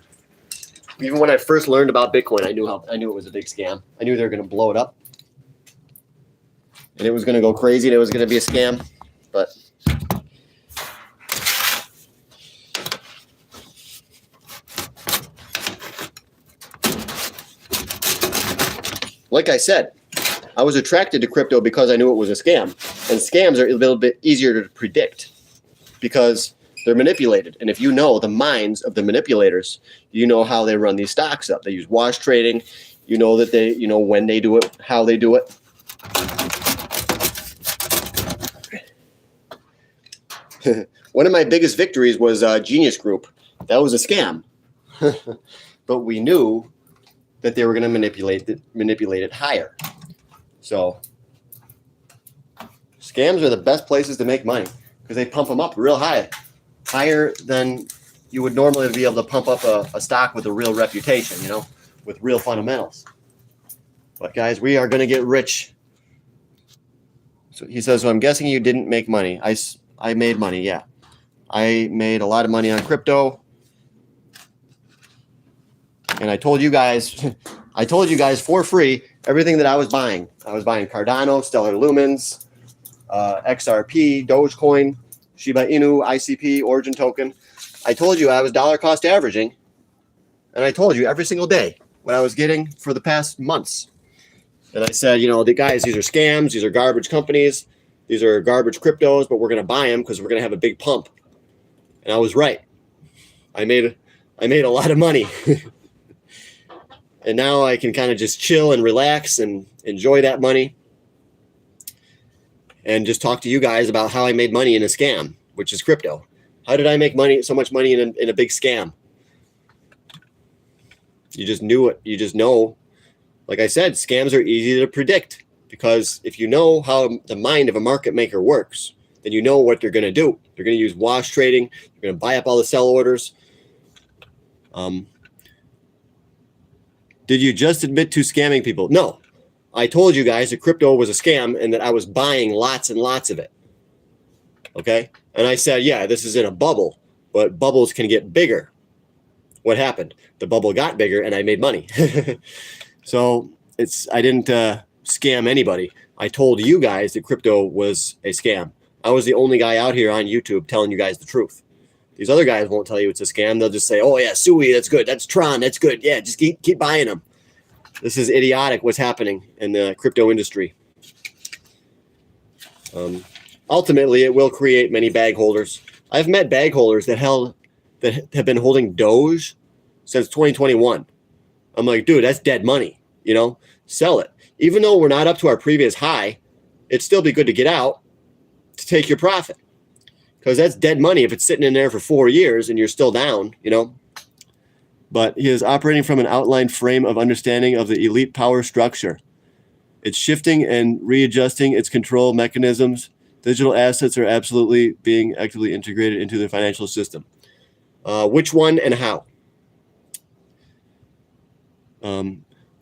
even when I first learned about Bitcoin, I knew it was a big scam. I knew they were going to blow it up. And it was going to go crazy and it was going to be a scam. But like I said, I was attracted to crypto because I knew it was a scam. And scams are a little bit easier to predict because they're manipulated. And if you know the minds of the manipulators, you know how they run these stocks up. They use wash trading. You know that they, you know when they do it, how they do it. One of my biggest victories was Genius Group. That was a scam. But we knew that they were going to manipulate it higher. So scams are the best places to make money because they pump them up real high, higher than you would normally be able to pump up a stock with a real reputation, you know, with real fundamentals. But guys, we are going to get rich. So he says, so I'm guessing you didn't make money. I made money, yeah. I made a lot of money on crypto. And I told you guys for free everything that I was buying. I was buying Cardano, Stellar Lumens, XRP, Dogecoin, Shiba Inu, ICP, Origin Token. I told you I was dollar cost averaging. And I told you every single day what I was getting for the past months. And I said, you know, the guys, these are scams. These are garbage companies. These are garbage cryptos, but we're going to buy them because we're going to have a big pump. And I was right. I made a lot of money. And now I can kind of just chill and relax and enjoy that money. And just talk to you guys about how I made money in a scam, which is crypto. How did I make money, so much money in a big scam? You just knew it. You just know. Like I said, scams are easy to predict because if you know how the mind of a market maker works, then you know what they're going to do. They're going to use wash trading. They're going to buy up all the sell orders. Did you just admit to scamming people? No. I told you guys that crypto was a scam and that I was buying lots and lots of it. Okay? And I said, yeah, this is in a bubble, but bubbles can get bigger. What happened? The bubble got bigger and I made money. So I didn't scam anybody. I told you guys that crypto was a scam. I was the only guy out here on YouTube telling you guys the truth. These other guys won't tell you it's a scam. They'll just say, oh, yeah, Sui, that's good. That's Tron, that's good. Yeah, just keep buying them. This is idiotic what's happening in the crypto industry. Ultimately, it will create many bag holders. I've met bag holders that have been holding Doge since 2021. I'm like, dude, that's dead money. You know, sell it. Even though we're not up to our previous high, it'd still be good to get out to take your profit. Because that's dead money if it's sitting in there for 4 years and you're still down, you know. But he is operating from an outlined frame of understanding of the elite power structure. It's shifting and readjusting its control mechanisms. Digital assets are absolutely being actively integrated into the financial system. Which one and how?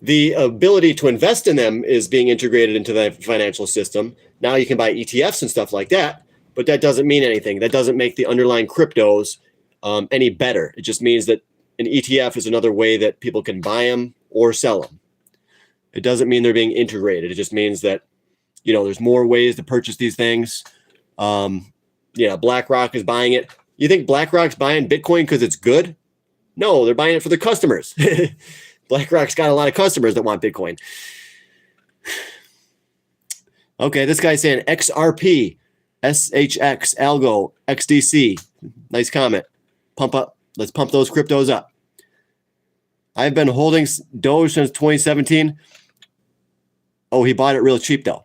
The ability to invest in them is being integrated into the financial system. Now you can buy ETFs and stuff like that, but that doesn't mean anything. That doesn't make the underlying cryptos any better. It just means that an ETF is another way that people can buy them or sell them. It doesn't mean they're being integrated. It just means that, you know, there's more ways to purchase these things. Yeah, BlackRock is buying it. You think BlackRock's buying Bitcoin because it's good? No, they're buying it for their customers. BlackRock's got a lot of customers that want Bitcoin. Okay, this guy's saying XRP, SHX, Algo, XDC. Nice comment. Pump up. Let's pump those cryptos up. I've been holding Doge since 2017. Oh, he bought it real cheap though.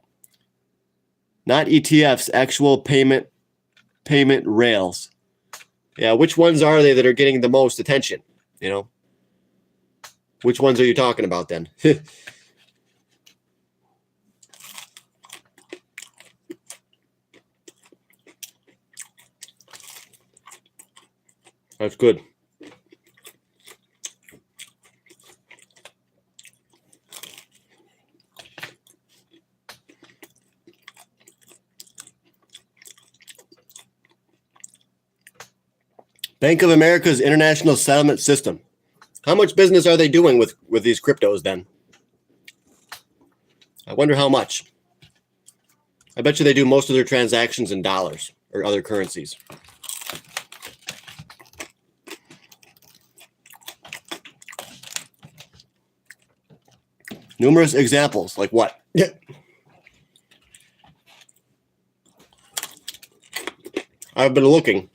Not ETFs, actual payment rails. Yeah, which ones are they that are getting the most attention? You know, which ones are you talking about then? That's good. Bank of America's international settlement system. How much business are they doing with these cryptos then? I wonder how much. I bet you they do most of their transactions in dollars or other currencies. Numerous examples, like what? I've been looking.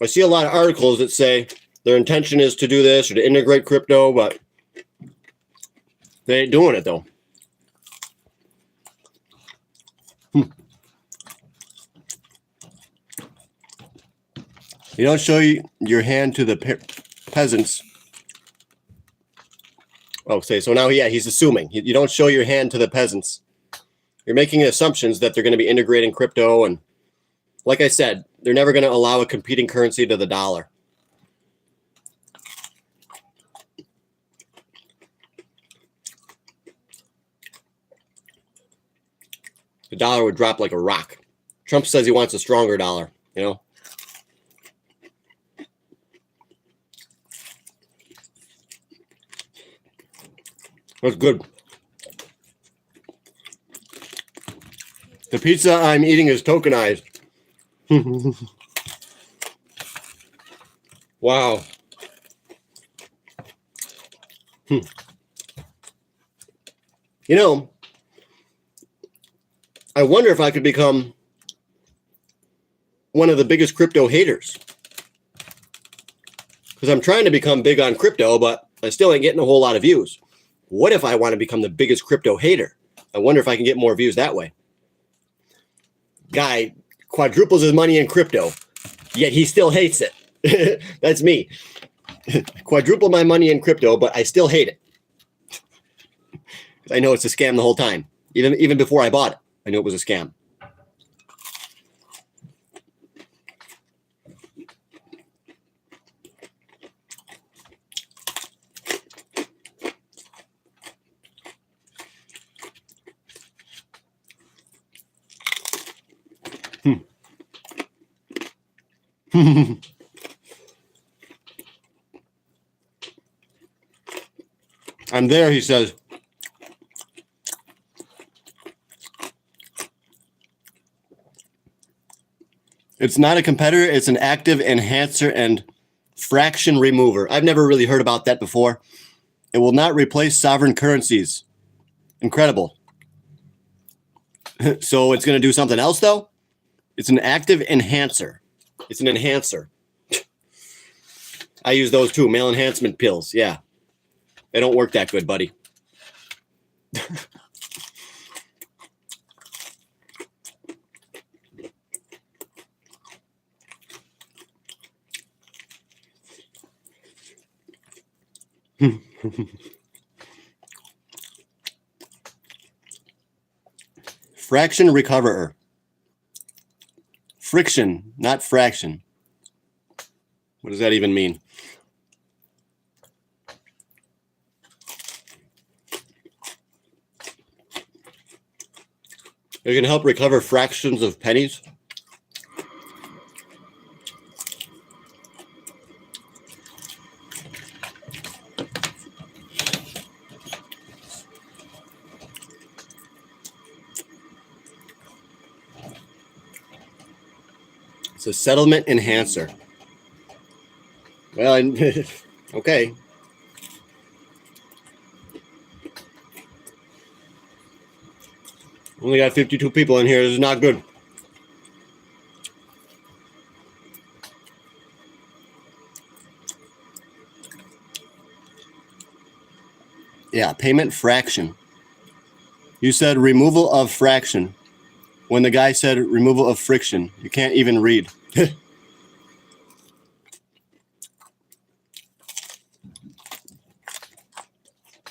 I see a lot of articles that say their intention is to do this or to integrate crypto, but they ain't doing it though. You don't show your hand to the peasants. Oh, so now, yeah, he's assuming. You don't show your hand to the peasants. You're making assumptions that they're going to be integrating crypto. And like I said, they're never going to allow a competing currency to the dollar. The dollar would drop like a rock. Trump says he wants a stronger dollar, you know? That's good. The pizza I'm eating is tokenized. Wow. You know, I wonder if I could become one of the biggest crypto haters. Because I'm trying to become big on crypto, but I still ain't getting a whole lot of views. What if I want to become the biggest crypto hater? I wonder if I can get more views that way. Guy quadruples his money in crypto, yet he still hates it. That's me. Quadruple my money in crypto, but I still hate it. I know it's a scam the whole time. Even before I bought it, I knew it was a scam. I'm there, he says. It's not a competitor, it's an active enhancer and fraction remover. I've never really heard about that before. It will not replace sovereign currencies. Incredible. So it's going to do something else, though? It's an active enhancer. It's an enhancer. I use those too, male enhancement pills. Yeah. They don't work that good, buddy. Fraction recoverer. Friction, not fraction. What does that even mean? It can help recover fractions of pennies. It's a settlement enhancer. Well, okay. Only got 52 people in here. This is not good. Yeah, payment fraction. You said removal of fraction when the guy said removal of friction. You can't even read.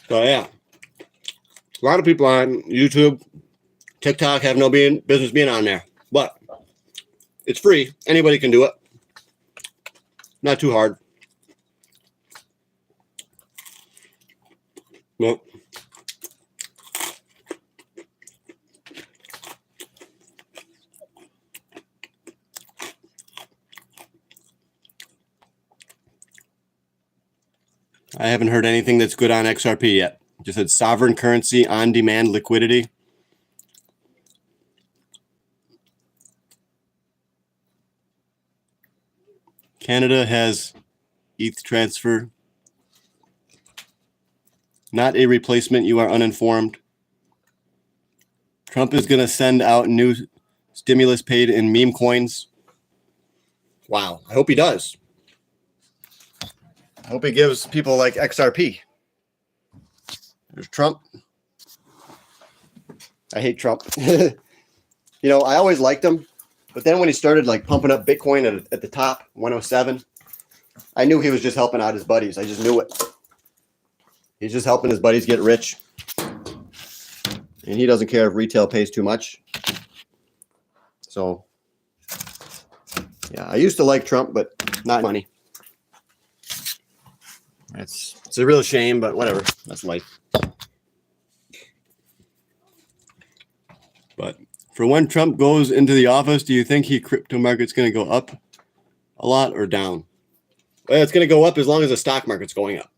So yeah, a lot of people on YouTube, TikTok have no business being on there, but it's free. Anybody can do it. Not too hard. Well, I haven't heard anything that's good on XRP yet. Just said sovereign currency on-demand liquidity. Canada has ETH transfer. Not a replacement. You are uninformed. Trump is going to send out new stimulus paid in meme coins. Wow. I hope he does. I hope he gives people like XRP. There's Trump. I hate Trump. You know, I always liked him. But then when he started like pumping up Bitcoin at the top, 107, I knew he was just helping out his buddies. I just knew it. He's just helping his buddies get rich. And he doesn't care if retail pays too much. So, yeah, I used to like Trump, but not money. It's a real shame, but whatever. That's life. But for when Trump goes into the office, do you think crypto market's going to go up a lot or down? Well, it's going to go up as long as the stock market's going up.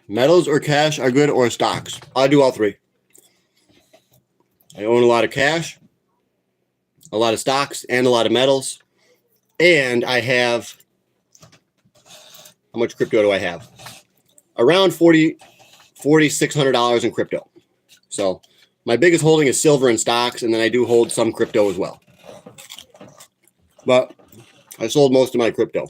Metals or cash are good, or stocks? I do all three. I own a lot of cash, a lot of stocks, and a lot of metals. And I have, how much crypto do I have? Around $4,600 in crypto. So my biggest holding is silver and stocks, and then I do hold some crypto as well. But I sold most of my crypto.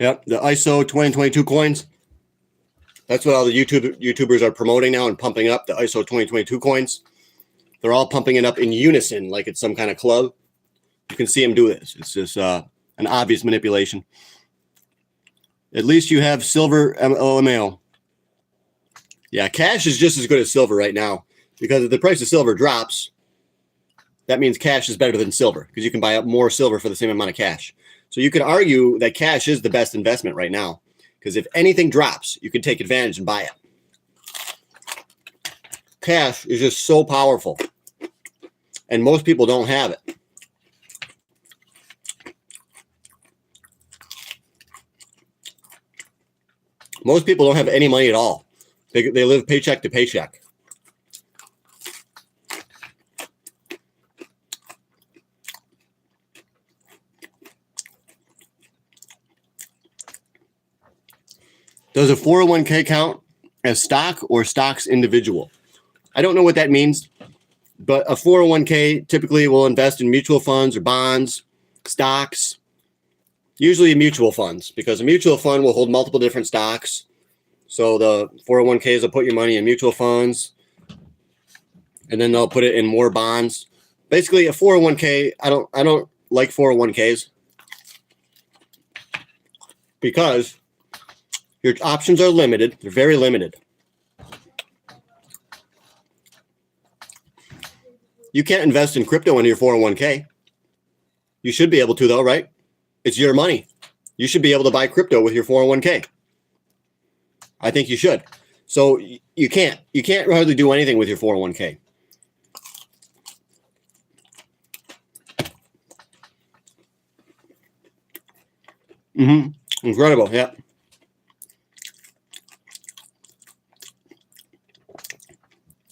Yep, the ISO 2022 coins. That's what all the YouTubers are promoting now and pumping up, the ISO 2022 coins. They're all pumping it up in unison like it's some kind of club. You can see them do this. It's just an obvious manipulation. At least you have silver LMAO. Yeah, cash is just as good as silver right now, because if the price of silver drops, that means cash is better than silver because you can buy up more silver for the same amount of cash. So you could argue that cash is the best investment right now, because if anything drops, you can take advantage and buy it. Cash is just so powerful, and most people don't have it. Most people don't have any money at all. They live paycheck to paycheck. Does a 401k count as stock or stocks individual? I don't know what that means, but a 401k typically will invest in mutual funds or bonds, stocks, usually mutual funds, because a mutual fund will hold multiple different stocks. So the 401ks will put your money in mutual funds, and then they'll put it in more bonds. Basically, a 401k, I don't like 401ks because your options are limited. They're very limited. You can't invest in crypto into your 401k. You should be able to, though, right? It's your money. You should be able to buy crypto with your 401k. I think you should. So you can't hardly do anything with your 401k. Incredible, yeah.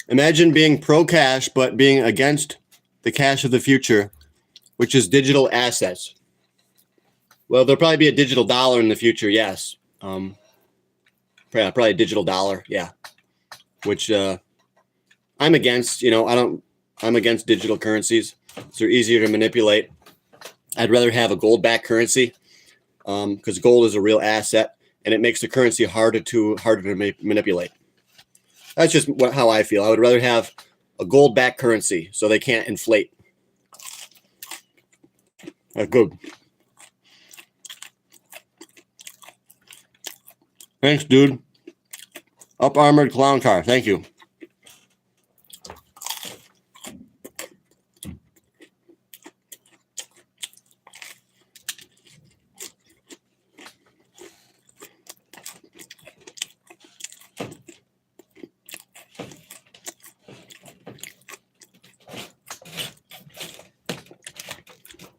Imagine being pro-cash, but being against the cash of the future, which is digital assets. Well, there'll probably be a digital dollar in the future, yes. Probably a digital dollar, yeah. Which I'm against. I'm against digital currencies. They're easier to manipulate. I'd rather have a gold-backed currency because gold is a real asset, and it makes the currency harder to manipulate. That's just how I feel. I would rather have a gold-backed currency so they can't inflate. That's good. Thanks, dude. Up armored clown car. Thank you.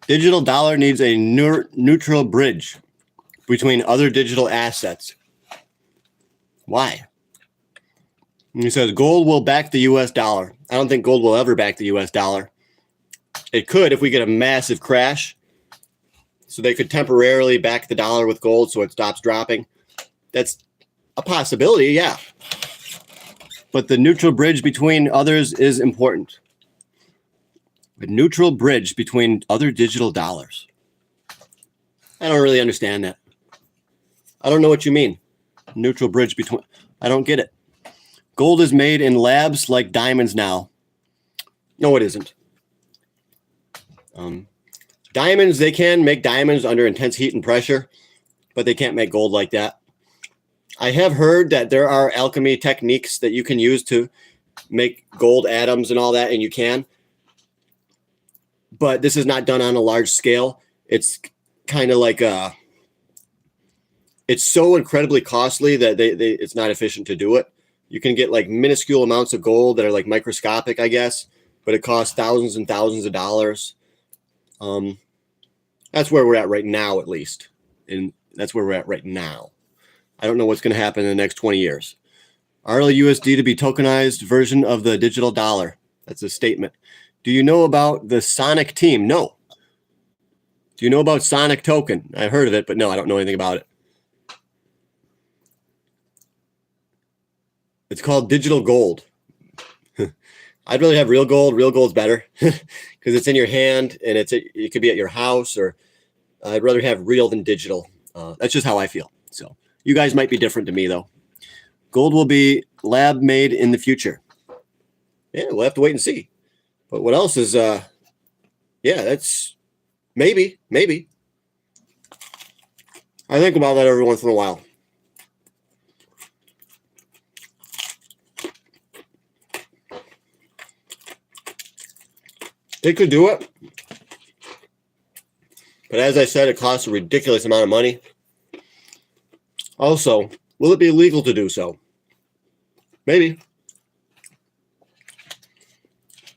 Digital dollar needs a neutral bridge between other digital assets. Why? He says gold will back the US dollar. I don't think gold will ever back the US dollar. It could if we get a massive crash. So they could temporarily back the dollar with gold so it stops dropping. That's a possibility, yeah. But the neutral bridge between others is important. A neutral bridge between other digital dollars. I don't really understand that. I don't know what you mean. Neutral bridge between. I don't get it. Gold is made in labs like diamonds now. No, it isn't. Diamonds, they can make diamonds under intense heat and pressure, but they can't make gold like that. I have heard that there are alchemy techniques that you can use to make gold atoms and all that, and you can. But this is not done on a large scale. It's kind of like it's so incredibly costly that it's not efficient to do it. You can get like minuscule amounts of gold that are like microscopic, I guess, but it costs thousands and thousands of dollars. That's where we're at right now, at least. And that's where we're at right now. I don't know what's going to happen in the next 20 years. RLUSD to be tokenized version of the digital dollar. That's a statement. Do you know about the Sonic team? No. Do you know about Sonic token? I've heard of it, but no, I don't know anything about it. It's called digital gold. I'd rather have real gold. Real gold's better because it's in your hand and it could be at your house, or I'd rather have real than digital. That's just how I feel. So you guys might be different to me, though. Gold will be lab made in the future. Yeah, we'll have to wait and see. But what else is, yeah, that's maybe. I think about that every once in a while. It could do it. But as I said, it costs a ridiculous amount of money. Also, will it be illegal to do so? Maybe.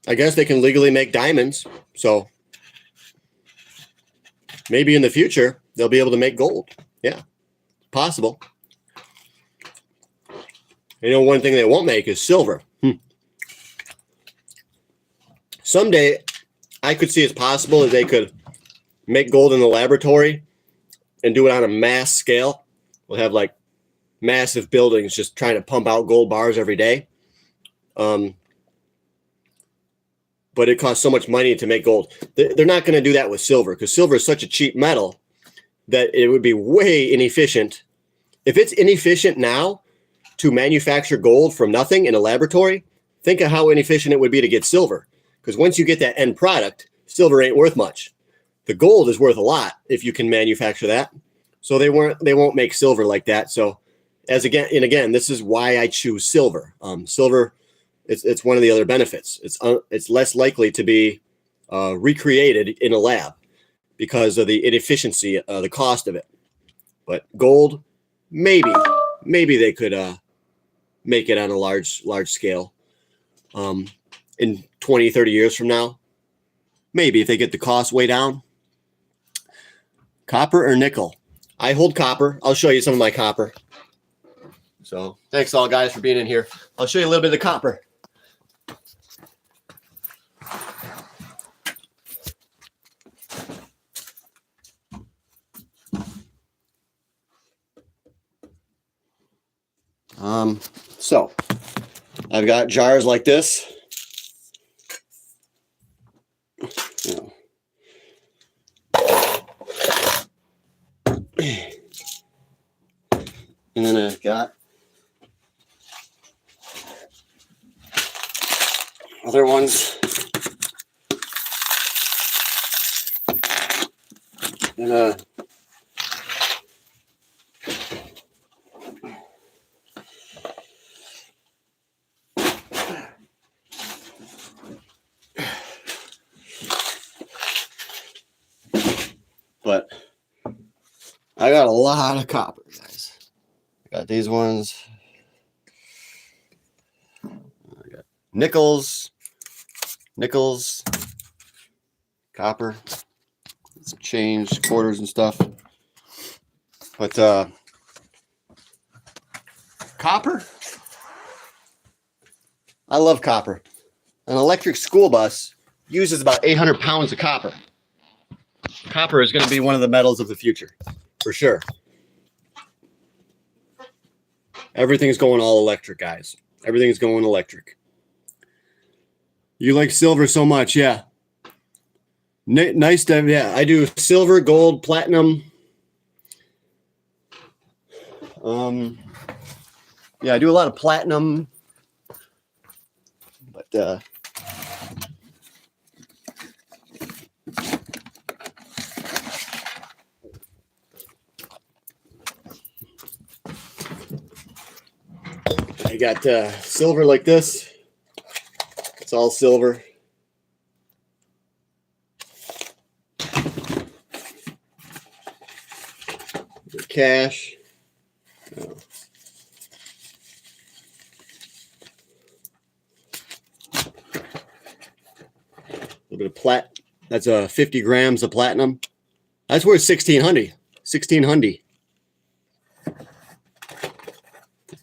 I guess they can legally make diamonds. So maybe in the future, they'll be able to make gold. Yeah, possible. One thing they won't make is silver. Someday, I could see it's possible that they could make gold in the laboratory and do it on a mass scale. We'll have like massive buildings just trying to pump out gold bars every day. But it costs so much money to make gold. They're not going to do that with silver because silver is such a cheap metal that it would be way inefficient. If it's inefficient now to manufacture gold from nothing in a laboratory, think of how inefficient it would be to get silver. Because once you get that end product, silver ain't worth much. The gold is worth a lot if you can manufacture that. So they won't make silver like that. So again, this is why I choose silver. Silver It's one of the other benefits. It's less likely to be recreated in a lab because of the inefficiency, the cost of it. But gold, maybe they could make it on a large scale in 20, 30 years from now. Maybe if they get the cost way down. Copper or nickel? I hold copper. I'll show you some of my copper. So thanks all guys for being in here. I'll show you a little bit of the copper. So I've got jars like this. And then I've got other ones. And but I got a lot of copper, guys. I got these ones. I got nickels, copper, some change, quarters and stuff. But copper, I love copper. An electric school bus uses about 800 pounds of copper. Copper is going to be one of the metals of the future, for sure. Everything's going all electric, guys. Everything's going electric. You like silver so much, yeah. Nice to have, yeah. I do silver, gold, platinum. Yeah, I do a lot of platinum. But I got silver like this. It's all silver. Cash. Oh. A little bit of plat. That's 50 grams of platinum. That's worth 1,600. 1,600.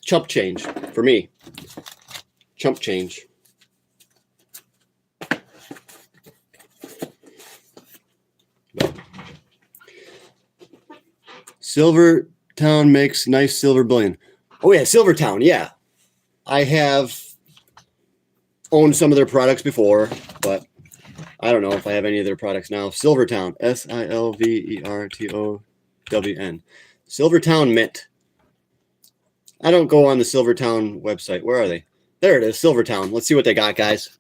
Chump change for me. Chump change. Silvertown makes nice silver bullion. Oh yeah, Silvertown. Yeah, I have owned some of their products before, but I don't know if I have any of their products now. Silvertown. Silvertown. Silvertown Mint. I don't go on the Silvertown website. Where are they? There it is, Silvertown. Let's see what they got, guys.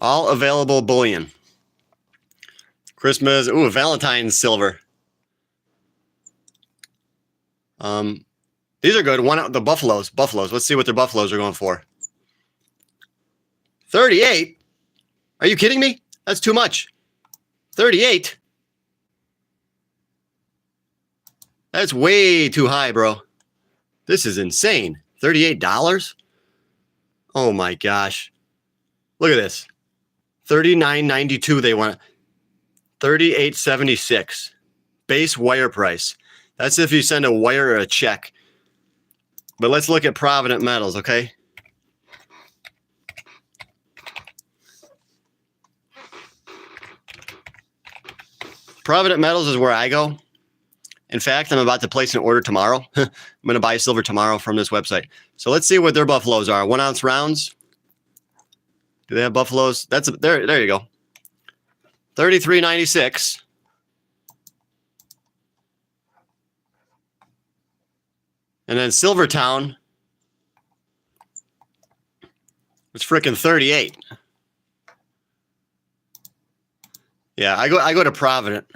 All available bullion. Christmas. Ooh, Valentine's silver. These are good. The buffaloes. Let's see what their buffaloes are going for. 38. Are you kidding me? That's too much. 38. That's way too high, bro. This is insane. $38? Oh my gosh. Look at this. $39.92 they want. $38.76. Base wire price. That's if you send a wire or a check. But let's look at Provident Metals, okay? Provident Metals is where I go. In fact, I'm about to place an order tomorrow. I'm going to buy silver tomorrow from this website. So let's see what their buffaloes are. 1 ounce rounds. Do they have buffaloes? That's there you go. $33.96. And then Silvertown. It's freaking 38. Yeah, I go to Provident.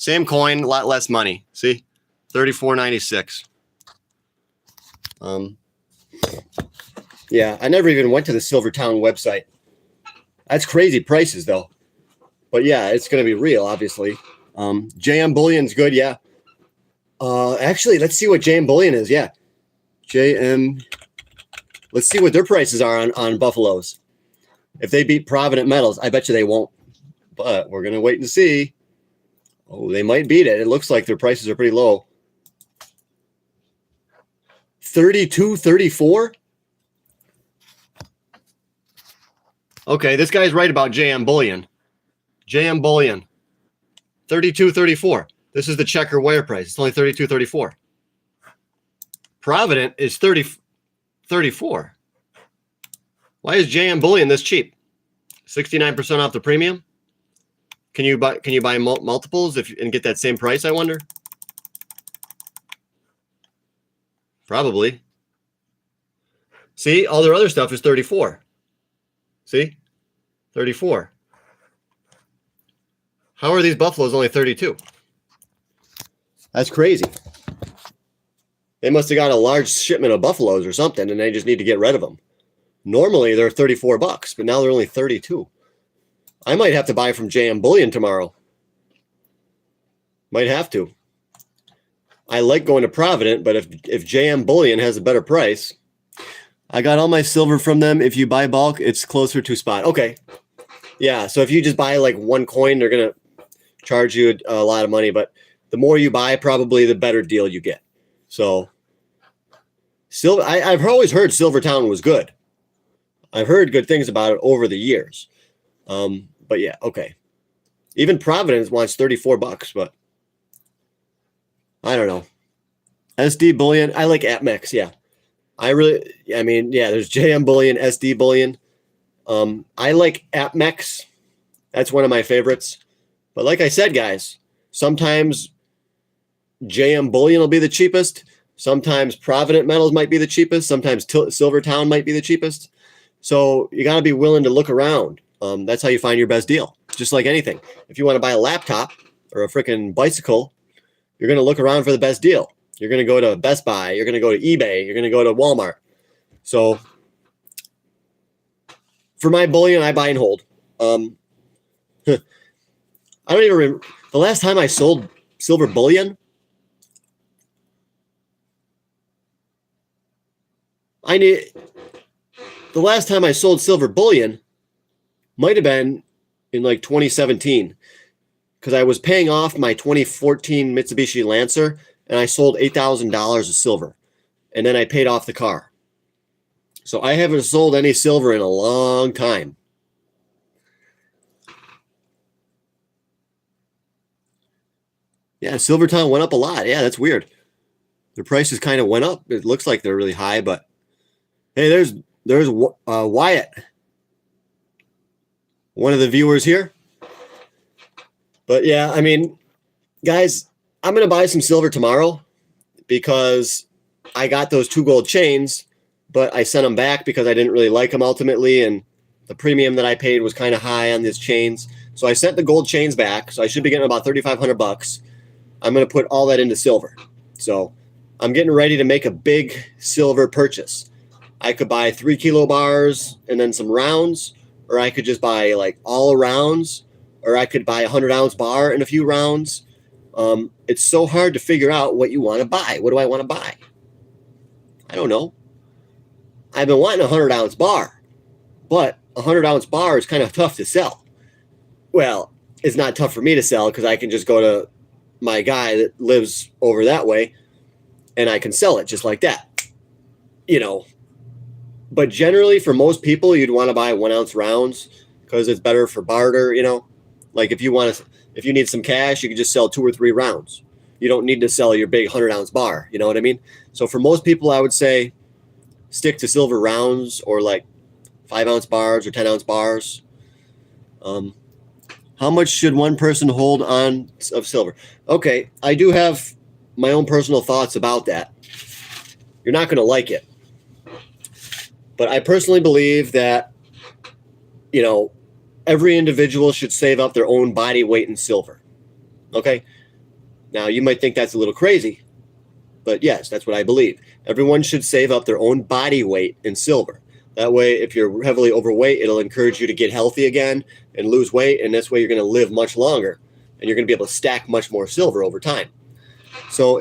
Same coin, a lot less money. See, 34.96. Yeah, I never even went to the Silvertown website. That's crazy prices though. But yeah, it's going to be real, obviously. JM Bullion's good, yeah. Actually, let's see what JM Bullion is. Yeah, JM. Let's see what their prices are on Buffaloes. If they beat Provident Metals, I bet you they won't. But we're going to wait and see. Oh, they might beat it. It looks like their prices are pretty low. 32.34. Okay, this guy's right about JM Bullion. JM Bullion, 32.34. This is the checker wire price. It's only 32.34. Provident is 34. Why is JM Bullion this cheap? 69% off the premium. Can you buy multiples and get that same price? I wonder. Probably. See, all their other stuff is 34. See, 34. How are these Buffaloes only 32? That's crazy. They must have got a large shipment of Buffaloes or something, and they just need to get rid of them. Normally, they're $34, but now they're only 32. I might have to buy from JM Bullion tomorrow. Might have to. I like going to Provident, but if JM Bullion has a better price, I got all my silver from them. If you buy bulk, it's closer to spot. Okay. Yeah, so if you just buy like one coin, they're going to charge you a lot of money, but the more you buy, probably the better deal you get. So silver, I've always heard Silvertown was good. I've heard good things about it over the years. But yeah, okay. Even Providence wants $34, but I don't know. SD Bullion, I like APMEX, yeah. There's JM Bullion, SD Bullion. I like APMEX. That's one of my favorites. But like I said, guys, sometimes JM Bullion will be the cheapest. Sometimes Provident Metals might be the cheapest. Sometimes Silvertown might be the cheapest. So you got to be willing to look around. That's how you find your best deal. Just like anything. If you want to buy a laptop or a freaking bicycle, you're going to look around for the best deal. You're going to go to Best Buy. You're going to go to eBay. You're going to go to Walmart. So for my bullion, I buy and hold. I don't even remember. The last time I sold silver bullion, the last time I sold silver bullion might have been in like 2017, because I was paying off my 2014 Mitsubishi Lancer and I sold $8,000 of silver, and then I paid off the car. So I haven't sold any silver in a long time. Yeah, Silvertown went up a lot. Yeah, that's weird. The prices kind of went up. It looks like they're really high, but hey, there's Wyatt, one of the viewers here. But yeah, I mean, guys, I'm going to buy some silver tomorrow because I got those 2 gold chains, but I sent them back because I didn't really like them ultimately, and the premium that I paid was kind of high on these chains. So I sent the gold chains back, so I should be getting about $3,500. I'm going to put all that into silver. So I'm getting ready to make a big silver purchase. I could buy 3 kilo bars and then some rounds, or I could just buy like all rounds, or I could buy a 100-ounce bar and a few rounds. It's so hard to figure out what you want to buy. What do I want to buy? I don't know. I've been wanting a 100-ounce bar, but a 100-ounce bar is kind of tough to sell. Well, it's not tough for me to sell because I can just go to my guy that lives over that way and I can sell it just like that, you know. But generally for most people, you'd want to buy 1-ounce rounds because it's better for barter, you know. Like if you need some cash, you can just sell 2 or 3 rounds. You don't need to sell your big 100-ounce bar, you know what I mean? So for most people, I would say stick to silver rounds or like 5-ounce bars or 10-ounce bars. How much should one person hold on of silver? Okay, I do have my own personal thoughts about that. You're not going to like it. But I personally believe that, you know, every individual should save up their own body weight in silver. Okay? Now, you might think that's a little crazy, but yes, that's what I believe. Everyone should save up their own body weight in silver. That way, if you're heavily overweight, it'll encourage you to get healthy again and lose weight, and this way you're going to live much longer, and you're going to be able to stack much more silver over time. So,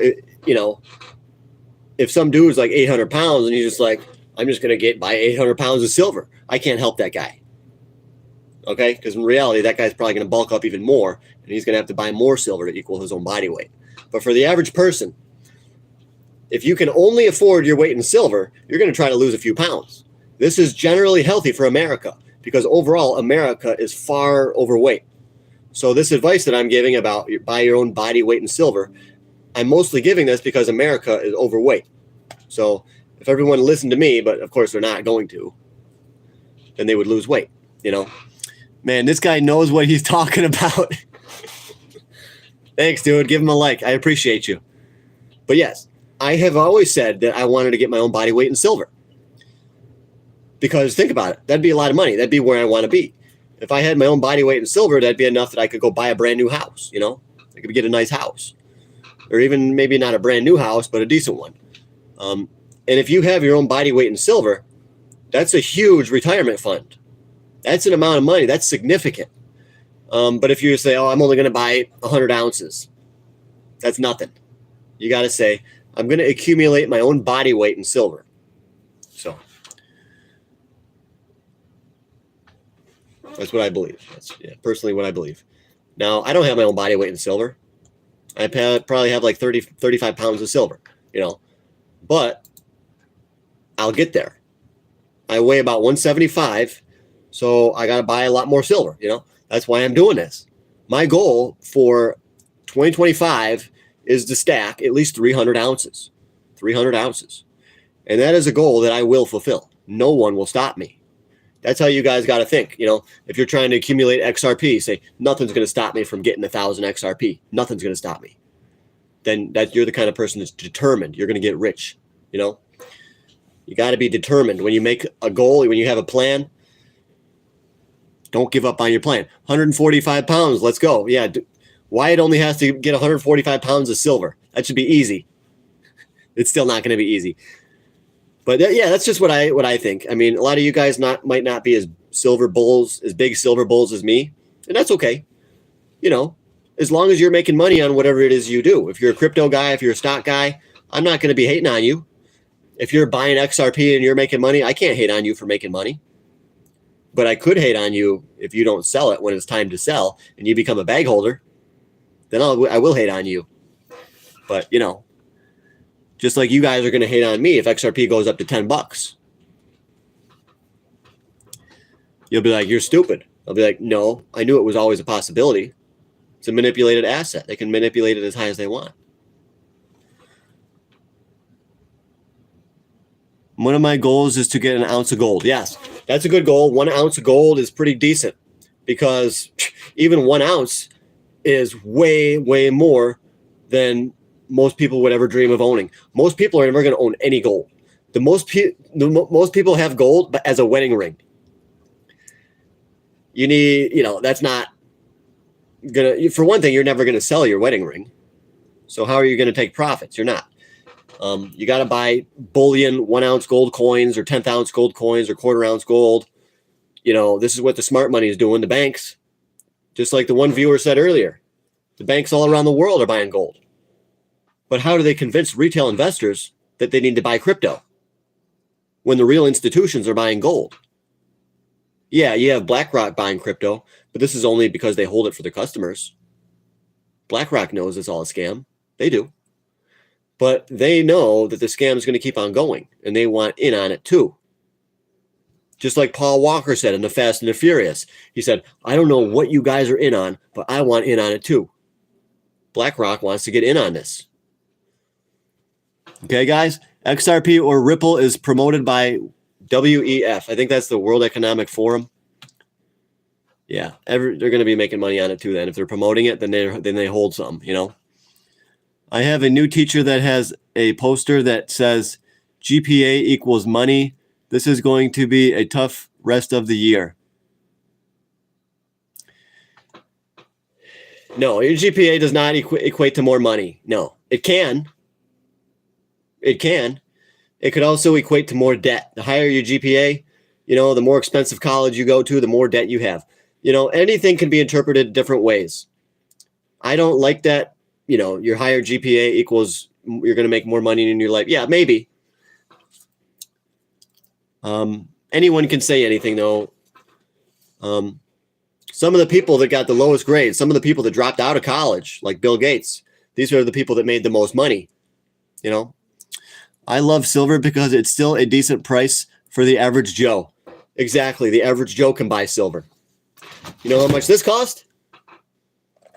if some dude's like 800 pounds and he's just like, I'm just going to buy 800 pounds of silver, I can't help that guy. Okay? Because in reality, that guy's probably going to bulk up even more, and he's going to have to buy more silver to equal his own body weight. But for the average person, if you can only afford your weight in silver, you're going to try to lose a few pounds. This is generally healthy for America because overall, America is far overweight. So this advice that I'm giving about buy your own body weight in silver, I'm mostly giving this because America is overweight. So if everyone listened to me, but of course they're not going to, then they would lose weight, Man, this guy knows what he's talking about. Thanks, dude. Give him a like. I appreciate you. But yes, I have always said that I wanted to get my own body weight in silver. Because think about it. That'd be a lot of money. That'd be where I want to be. If I had my own body weight in silver, that'd be enough that I could go buy a brand new house, I could get a nice house. Or even maybe not a brand new house, but a decent one. And if you have your own body weight in silver, that's a huge retirement fund. That's an amount of money. That's significant. But if you say, I'm only going to buy 100 ounces, that's nothing. You got to say, I'm going to accumulate my own body weight in silver. So that's what I believe. That's personally what I believe. Now, I don't have my own body weight in silver. I probably have like 35 pounds of silver, but I'll get there. I weigh about 175, so I got to buy a lot more silver, That's why I'm doing this. My goal for 2025 is to stack at least 300 ounces. 300 ounces. And that is a goal that I will fulfill. No one will stop me. That's how you guys got to think. If you're trying to accumulate XRP, say, nothing's going to stop me from getting 1,000 XRP. Nothing's going to stop me. Then you're the kind of person that's determined. You're going to get rich. You got to be determined. When you make a goal, when you have a plan, don't give up on your plan. 145 pounds. Let's go. Yeah. Wyatt only has to get 145 pounds of silver. That should be easy. It's still not going to be easy. But that's just what I think. I mean, a lot of you guys might not be as big silver bulls as me, and that's okay. As long as you're making money on whatever it is you do. If you're a crypto guy, if you're a stock guy, I'm not going to be hating on you. If you're buying XRP and you're making money, I can't hate on you for making money. But I could hate on you if you don't sell it when it's time to sell and you become a bag holder. Then I will hate on you. But, just like you guys are going to hate on me if XRP goes up to $10. You'll be like, you're stupid. I'll be like, no, I knew it was always a possibility. It's a manipulated asset. They can manipulate it as high as they want. One of my goals is to get an ounce of gold. Yes, that's a good goal. 1 ounce of gold is pretty decent because even 1 ounce is way, way more than most people would ever dream of owning. Most people are never going to own any gold. Most people have gold, but as a wedding ring. You need, that's not gonna. For one thing, you're never going to sell your wedding ring. So how are you going to take profits? You're not. You got to buy bullion 1 ounce gold coins or 10th ounce gold coins or quarter ounce gold. This is what the smart money is doing. The banks, just like the one viewer said earlier, the banks all around the world are buying gold. But how do they convince retail investors that they need to buy crypto when the real institutions are buying gold? Yeah, you have BlackRock buying crypto, but this is only because they hold it for their customers. BlackRock knows it's all a scam. They do. But they know that the scam is going to keep on going, and they want in on it too. Just like Paul Walker said in The Fast and the Furious. He said, I don't know what you guys are in on, but I want in on it too. BlackRock wants to get in on this. Okay, guys, XRP or Ripple is promoted by WEF. I think that's the World Economic Forum. Yeah, they're going to be making money on it too. Then, if they're promoting it, then they hold some. I have a new teacher that has a poster that says GPA equals money. This is going to be a tough rest of the year. No, your GPA does not equate to more money. No, it can. It can. It could also equate to more debt. The higher your GPA, the more expensive college you go to, the more debt you have. Anything can be interpreted different ways. I don't like that, your higher GPA equals you're going to make more money in your life. Yeah, maybe. Anyone can say anything, though. Some of the people that got the lowest grades, some of the people that dropped out of college, like Bill Gates, these are the people that made the most money. I love silver because it's still a decent price for the average Joe. Exactly. The average Joe can buy silver. You know how much this cost?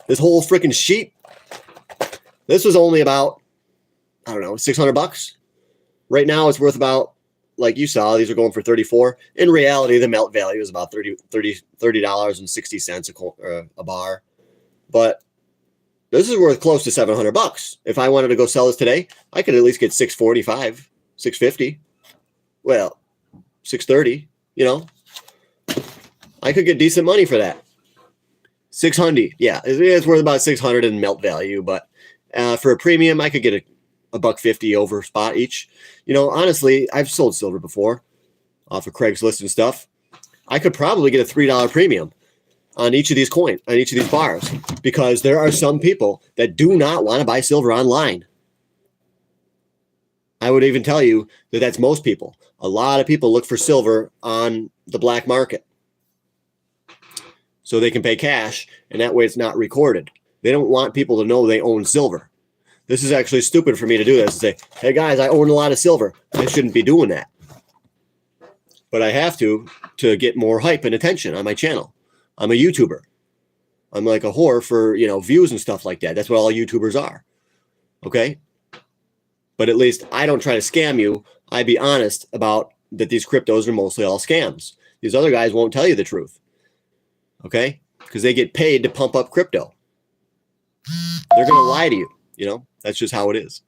This whole freaking sheet. This was only about, I don't know, $600. Right now it's worth about, like you saw, these are going for 34. In reality, the melt value is about $30.60 a bar. But this is worth close to $700. If I wanted to go sell this today, I could at least get $645, $650. Well, $630, I could get decent money for that. $600. Yeah, it's worth about $600 in melt value, but for a premium, I could get a $150 over spot each. Honestly, I've sold silver before off of Craigslist and stuff. I could probably get a $3 premium on each of these coins, on each of these bars, because there are some people that do not want to buy silver online. I would even tell you that that's most people. A lot of people look for silver on the black market so they can pay cash, and that way it's not recorded. They don't want people to know they own silver. This is actually stupid for me to do this and say, hey guys, I own a lot of silver. I shouldn't be doing that. But I have to get more hype and attention on my channel. I'm a YouTuber. I'm like a whore for, views and stuff like that. That's what all YouTubers are. Okay? But at least I don't try to scam you. I be honest about that these cryptos are mostly all scams. These other guys won't tell you the truth. Okay? Because they get paid to pump up crypto. They're going to lie to you. That's just how it is.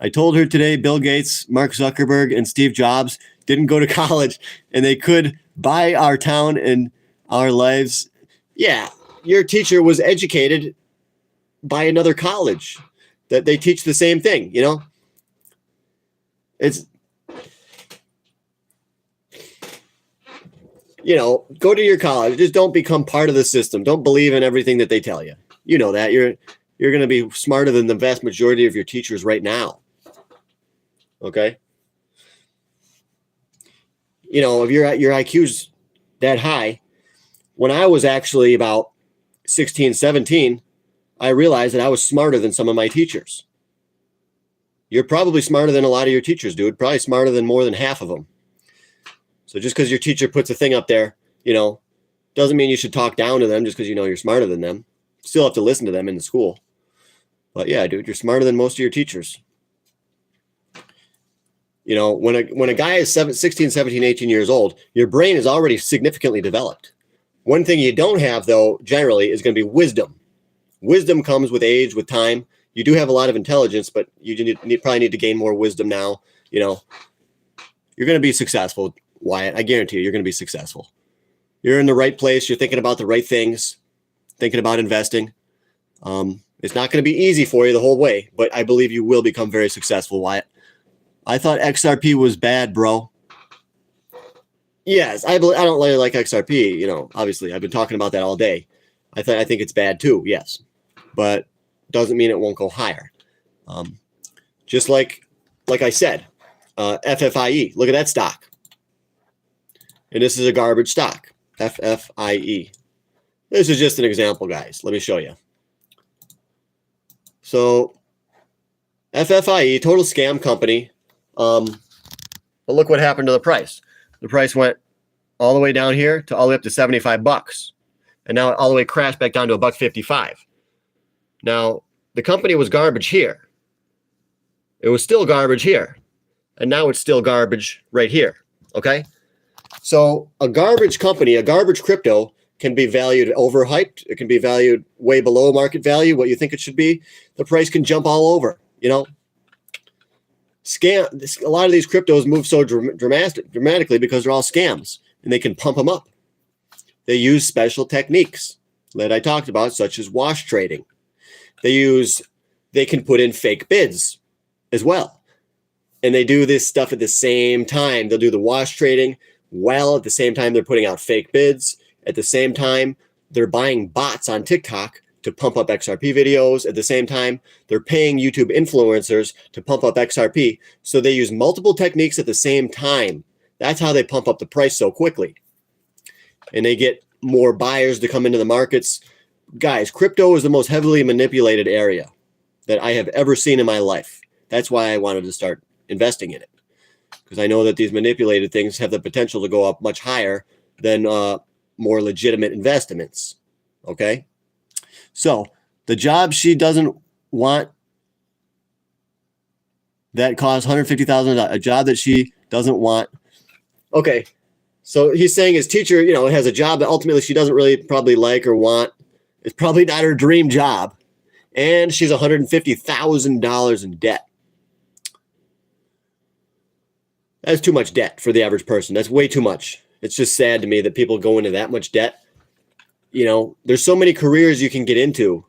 I told her today Bill Gates, Mark Zuckerberg, and Steve Jobs didn't go to college and they could buy our town and our lives. Yeah, your teacher was educated by another college that they teach the same thing, It's, go to your college. Just don't become part of the system. Don't believe in everything that they tell you. You know that. You're going to be smarter than the vast majority of your teachers right now. Okay? If your IQ's that high, when I was actually about 16, 17, I realized that I was smarter than some of my teachers. You're probably smarter than a lot of your teachers, dude. Probably smarter than more than half of them. So just because your teacher puts a thing up there, doesn't mean you should talk down to them just because you're smarter than them. Still have to listen to them in the school. But yeah, dude, you're smarter than most of your teachers. When a guy is 16, 17, 18 years old, your brain is already significantly developed. One thing you don't have, though, generally, is going to be wisdom. Wisdom comes with age, with time. You do have a lot of intelligence, but you probably need to gain more wisdom now. You're going to be successful, Wyatt. I guarantee you're going to be successful. You're in the right place. You're thinking about the right things, thinking about investing. It's not going to be easy for you the whole way, but I believe you will become very successful, Wyatt. I thought XRP was bad, bro. Yes, I don't really like XRP. Obviously, I've been talking about that all day. I think it's bad too. Yes, but doesn't mean it won't go higher. Just like I said, FFIE. Look at that stock, and this is a garbage stock. FFIE. This is just an example, guys. Let me show you. So, FFIE, total scam company. But look what happened to the price. The price went all the way down here to all the way up to $75. And now it all the way crashed back down to $1.55. Now, the company was garbage here. It was still garbage here. And now it's still garbage right here. Okay? So a garbage company, a garbage crypto can be valued overhyped. It can be valued way below market value, what you think it should be. The price can jump all over, A lot of these cryptos move so dramatically because they're all scams, and they can pump them up. They use special techniques. that I talked about, such as wash trading. They can put in fake bids as well. And they do this stuff at the same time. They'll do the wash trading while at the same time they're putting out fake bids. At the same time, they're buying bots on TikTok to pump up XRP videos. At the same time, they're paying YouTube influencers to pump up XRP. So they use multiple techniques at the same time. That's how they pump up the price so quickly. And they get more buyers to come into the markets. Guys, crypto is the most heavily manipulated area that I have ever seen in my life. That's why I wanted to start investing in it, because I know that these manipulated things have the potential to go up much higher than more legitimate investments. Okay? So the job she doesn't want that costs $150,000, a job that she doesn't want. Okay. So he's saying his teacher, has a job that ultimately she doesn't really probably like or want. It's probably not her dream job. And she's $150,000 in debt. That's too much debt for the average person. That's way too much. It's just sad to me that people go into that much debt. There's so many careers you can get into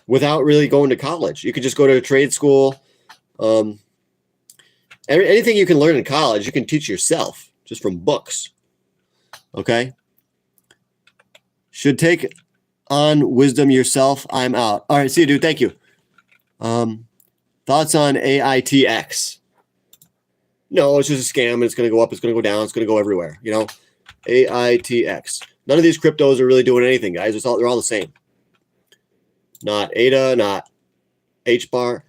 without really going to college. You could just go to a trade school. Anything you can learn in college, you can teach yourself just from books. Okay? Should take on wisdom yourself. I'm out. All right, see you, dude. Thank you. Thoughts on AITX? No, it's just a scam. It's going to go up. It's going to go down. It's going to go everywhere. AITX. None of these cryptos are really doing anything, guys. They're all the same. Not ADA, not HBAR.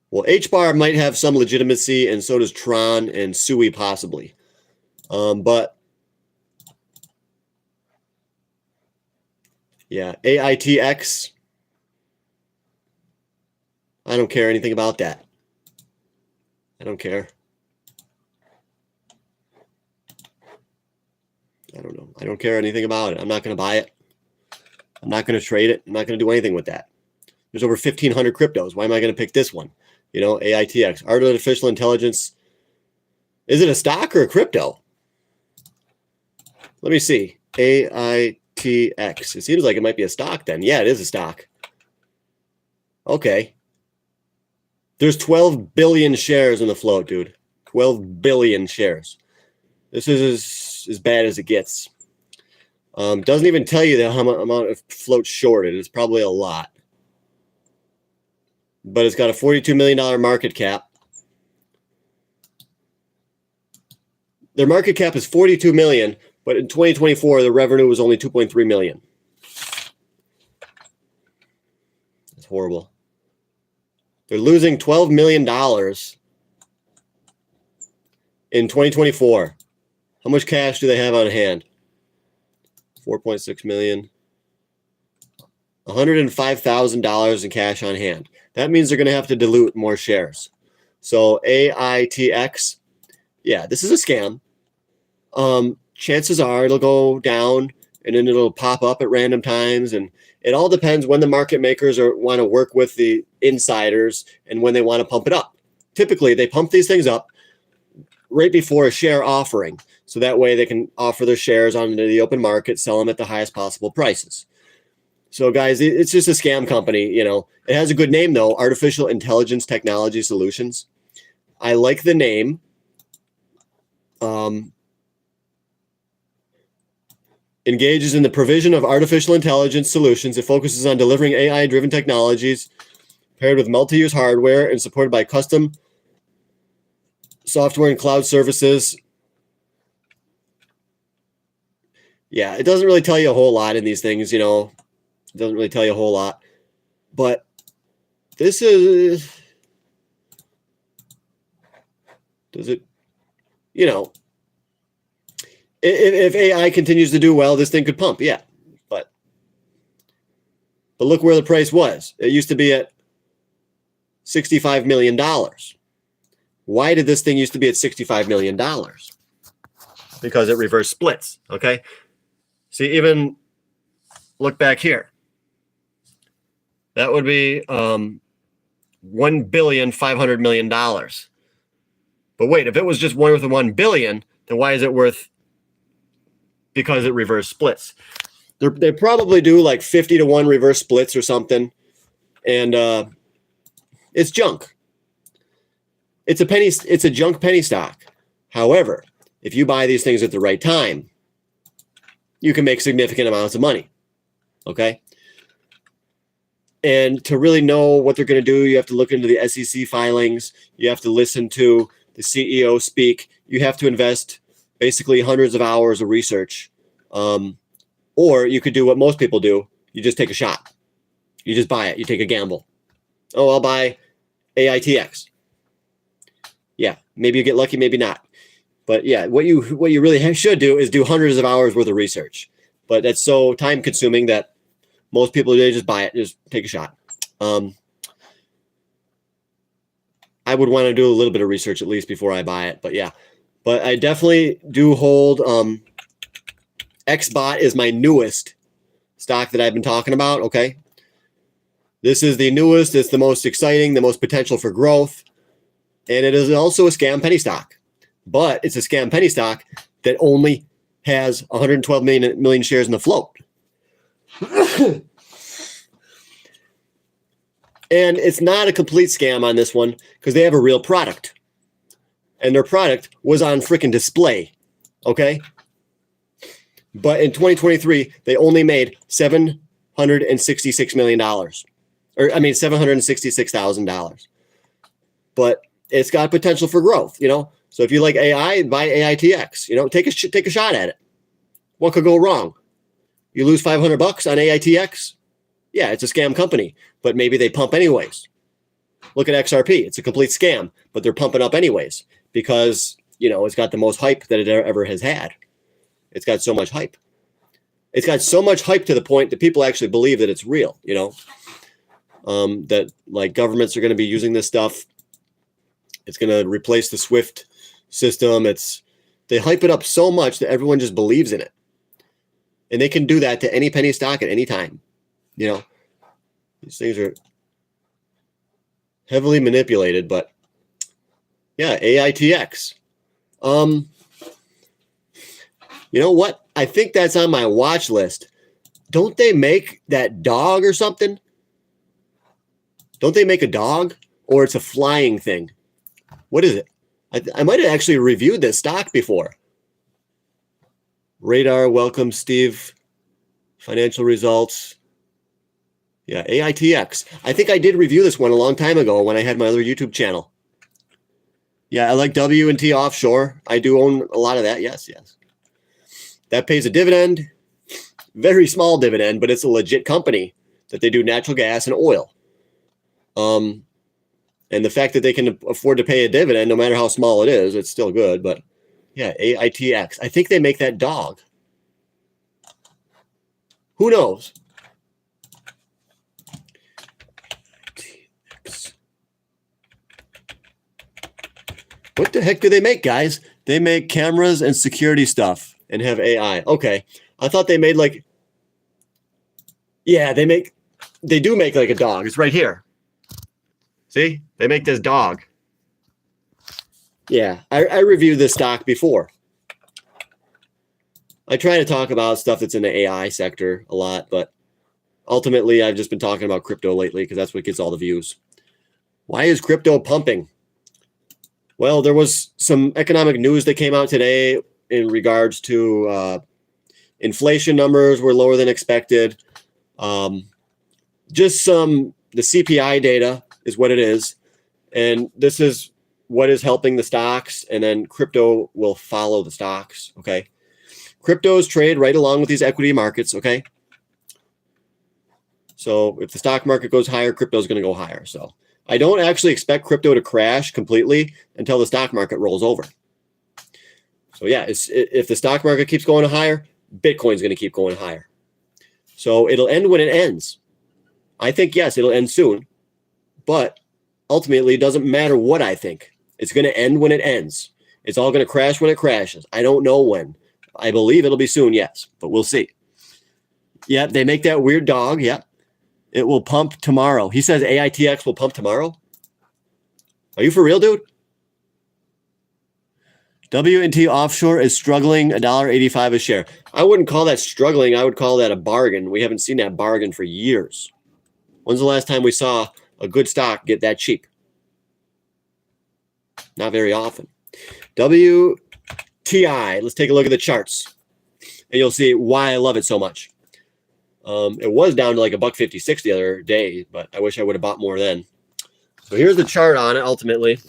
Well, HBAR might have some legitimacy, and so does Tron and SUI possibly. But yeah, AITX. I don't care anything about that. I don't care. I don't know. I don't care anything about it. I'm not going to buy it. I'm not going to trade it. I'm not going to do anything with that. There's over 1,500 cryptos. Why am I going to pick this one? AITX, artificial intelligence. Is it a stock or a crypto? Let me see. AITX. It seems like it might be a stock then. Yeah, it is a stock. Okay. There's 12 billion shares in the float, dude. 12 billion shares. This is as bad as it gets. Doesn't even tell you the amount of float shorted. It's probably a lot. But it's got a $42 million market cap. Their market cap is $42 million, but in 2024, the revenue was only $2.3 million. That's horrible. They're losing $12 million in 2024. How much cash do they have on hand? 4.6 million. $105,000 in cash on hand. That means they're going to have to dilute more shares. So AITX, yeah, this is a scam. Chances are it'll go down and then it'll pop up at random times, and it all depends when the market makers want to work with the insiders and when they want to pump it up. Typically, they pump these things up right before a share offering, so that way they can offer their shares on the open market, sell them at the highest possible prices. So, guys, it's just a scam company. It has a good name, though, Artificial Intelligence Technology Solutions. I like the name. Engages in the provision of artificial intelligence solutions. It focuses on delivering AI-driven technologies paired with multi-use hardware and supported by custom software and cloud services. Yeah, it doesn't really tell you a whole lot in these things, It doesn't really tell you a whole lot. But this is... Does it... If AI continues to do well, this thing could pump, yeah. But look where the price was. It used to be at $65 million. Why did this thing used to be at $65 million? Because it reverse splits, okay? See, even look back here. That would be $1,500,000,000. But wait, if it was just worth $1 billion, then why is it worth? Because it reverse splits. They probably do like 50-to-1 reverse splits or something. And it's junk. It's a junk penny stock. However, if you buy these things at the right time, you can make significant amounts of money. Okay? And to really know what they're going to do, you have to look into the SEC filings. You have to listen to the CEO speak. You have to invest basically hundreds of hours of research. Or you could do what most people do. You just take a shot. You just buy it. You take a gamble. Oh, I'll buy AITX. Yeah, maybe you get lucky, maybe not. But yeah, what you really should do is do hundreds of hours worth of research. But that's so time consuming that most people, they just buy it, just take a shot. I would want to do a little bit of research at least before I buy it. But yeah, but I definitely do hold. XBot is my newest stock that I've been talking about. Okay, this is the newest. It's the most exciting, the most potential for growth, and it is also a scam penny stock. But it's a scam penny stock that only has 112 million shares in the float. And it's not a complete scam on this one because they have a real product. And their product was on freaking display. Okay? But in 2023, they only made $766 million. $766,000. But it's got potential for growth, you know? So if you like AI, buy AITX. You know, take a shot at it. What could go wrong? You lose $500 on AITX? Yeah, it's a scam company, but maybe they pump anyways. Look at XRP. It's a complete scam, but they're pumping up anyways because, you know, it's got the most hype that it ever has had. It's got so much hype. It's got so much hype to the point that people actually believe that it's real, you know, that like governments are going to be using this stuff. It's going to replace the SWIFT system. They hype it up so much that everyone just believes in it. And they can do that to any penny stock at any time. You know, these things are heavily manipulated, but yeah, AITX. You know what? I think that's on my watch list. Don't they make that dog or something? Don't they make a dog? Or it's a flying thing? What is it? I might have actually reviewed this stock before. Radar, welcome, Steve. Financial results. Yeah, AITX. I think I did review this one a long time ago when I had my other YouTube channel. Yeah, I like W&T Offshore. I do own a lot of that. Yes. That pays a dividend. Very small dividend, but it's a legit company that they do natural gas and oil. And the fact that they can afford to pay a dividend, no matter how small it is, it's still good. But yeah, AITX. I think they make that dog. Who knows? What the heck do they make, guys? They make cameras and security stuff and have AI. Okay. I thought they made like, yeah, they do make like a dog. It's right here. See, they make this dog. Yeah, I reviewed this stock before. I try to talk about stuff that's in the AI sector a lot, but ultimately I've just been talking about crypto lately because that's what gets all the views. Why is crypto pumping? Well, there was some economic news that came out today in regards to inflation numbers were lower than expected. The CPI data is what it is. And this is what is helping the stocks. And then crypto will follow the stocks. Okay. Cryptos trade right along with these equity markets. Okay. So if the stock market goes higher, crypto is going to go higher. So I don't actually expect crypto to crash completely until the stock market rolls over. So yeah, if the stock market keeps going higher, Bitcoin's going to keep going higher. So it'll end when it ends. I think, yes, it'll end soon. But ultimately, it doesn't matter what I think. It's going to end when it ends. It's all going to crash when it crashes. I don't know when. I believe it'll be soon, yes. But we'll see. Yeah, they make that weird dog. Yeah. It will pump tomorrow. He says AITX will pump tomorrow. Are you for real, dude? W&T offshore is struggling, $1.85 a share. I wouldn't call that struggling. I would call that a bargain. We haven't seen that bargain for years. When's the last time we saw a good stock get that cheap? Not very often. WTI, let's take a look at the charts. And you'll see why I love it so much. It was down to like $1.56 the other day, but I wish I would have bought more then. So here's the chart on it ultimately.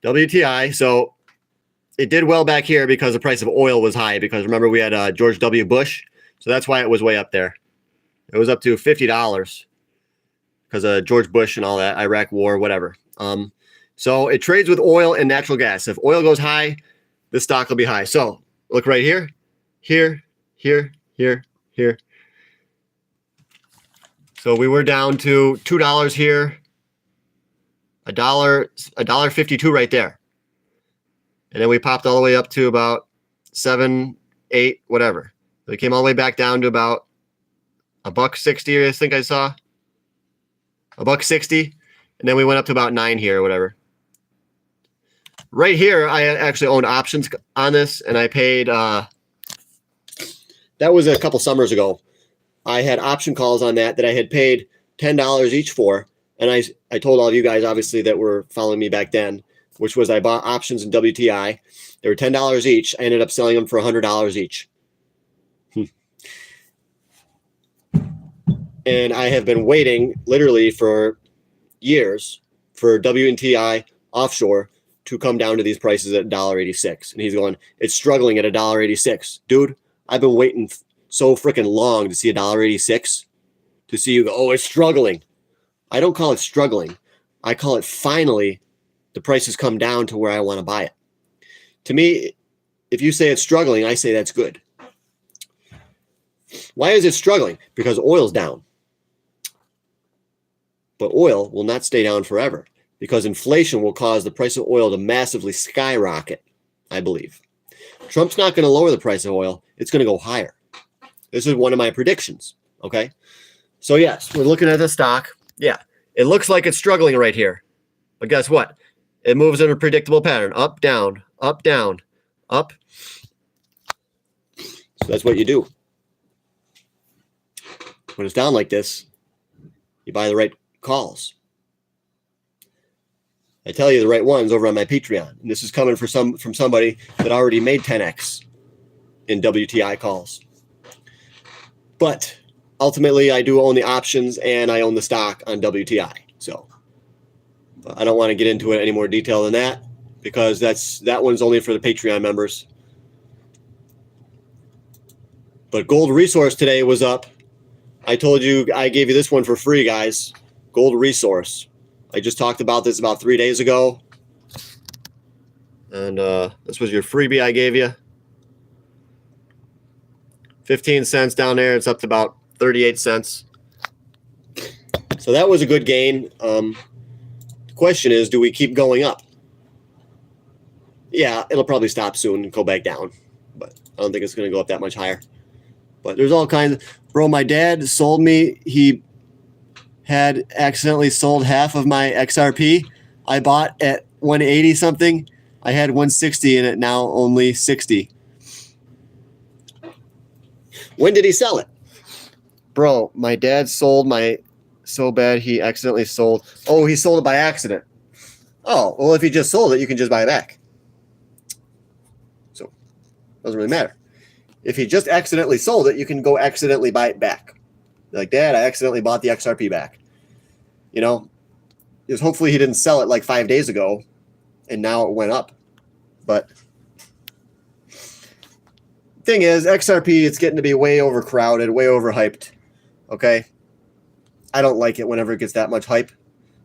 WTI, so it did well back here because the price of oil was high, because remember we had George W. Bush, so that's why it was way up there. It was up to $50 because of George Bush and all that, Iraq war, whatever. So it trades with oil and natural gas. If oil goes high, the stock will be high. So look right here, here, here, here, here. So we were down to $2 here, $1.52 right there. And then we popped all the way up to about 7, 8, whatever. We came all the way back down to about $1.60, I think I saw. $1.60. And then we went up to about 9 here or whatever. Right here, I actually owned options on this, and I paid, that was a couple summers ago. I had option calls on that I had paid $10 each for. And I told all of you guys, obviously, that were following me back then, which was I bought options in WTI. They were $10 each. I ended up selling them for $100 each. And I have been waiting literally for years for WTI offshore to come down to these prices at $1.86. And he's going, it's struggling at $1.86. Dude, I've been waiting so freaking long to see $1.86 to see you go, oh, it's struggling. I don't call it struggling. I call it finally the price has come down to where I want to buy it. To me, if you say it's struggling, I say that's good. Why is it struggling? Because oil's down. But oil will not stay down forever, because inflation will cause the price of oil to massively skyrocket, I believe. Trump's not going to lower the price of oil. It's going to go higher. This is one of my predictions, okay? So yes, we're looking at the stock. Yeah, it looks like it's struggling right here. But guess what? It moves in a predictable pattern. Up, down, up, down, up. So that's what you do. When it's down like this, you buy the right calls. I tell you the right ones over on my Patreon. And this is coming from somebody that already made 10x in WTI calls. But ultimately, I do own the options and I own the stock on WTI. So I don't want to get into it any more detail than that, because that one's only for the Patreon members. But gold resource today was up. I told you, I gave you this one for free, guys. Gold resource. I just talked about this about 3 days ago. And this was your freebie I gave you. 15 cents down there. It's up to about 38 cents. So that was a good gain. The question is, do we keep going up? Yeah, it'll probably stop soon and go back down. But I don't think it's going to go up that much higher. But there's all kinds of... Bro, my dad sold me... He had accidentally sold half of my XRP. I bought at 180 something. I had 160 in it, now only 60. When did he sell it? Bro, my dad sold my... So bad he accidentally sold... Oh, he sold it by accident. Oh, well, if he just sold it, you can just buy it back. So, doesn't really matter. If he just accidentally sold it, you can go accidentally buy it back. Like, Dad, I accidentally bought the XRP back. You know, because hopefully he didn't sell it like 5 days ago, and now it went up. But thing is, XRP, it's getting to be way overcrowded, way overhyped. Okay? I don't like it whenever it gets that much hype.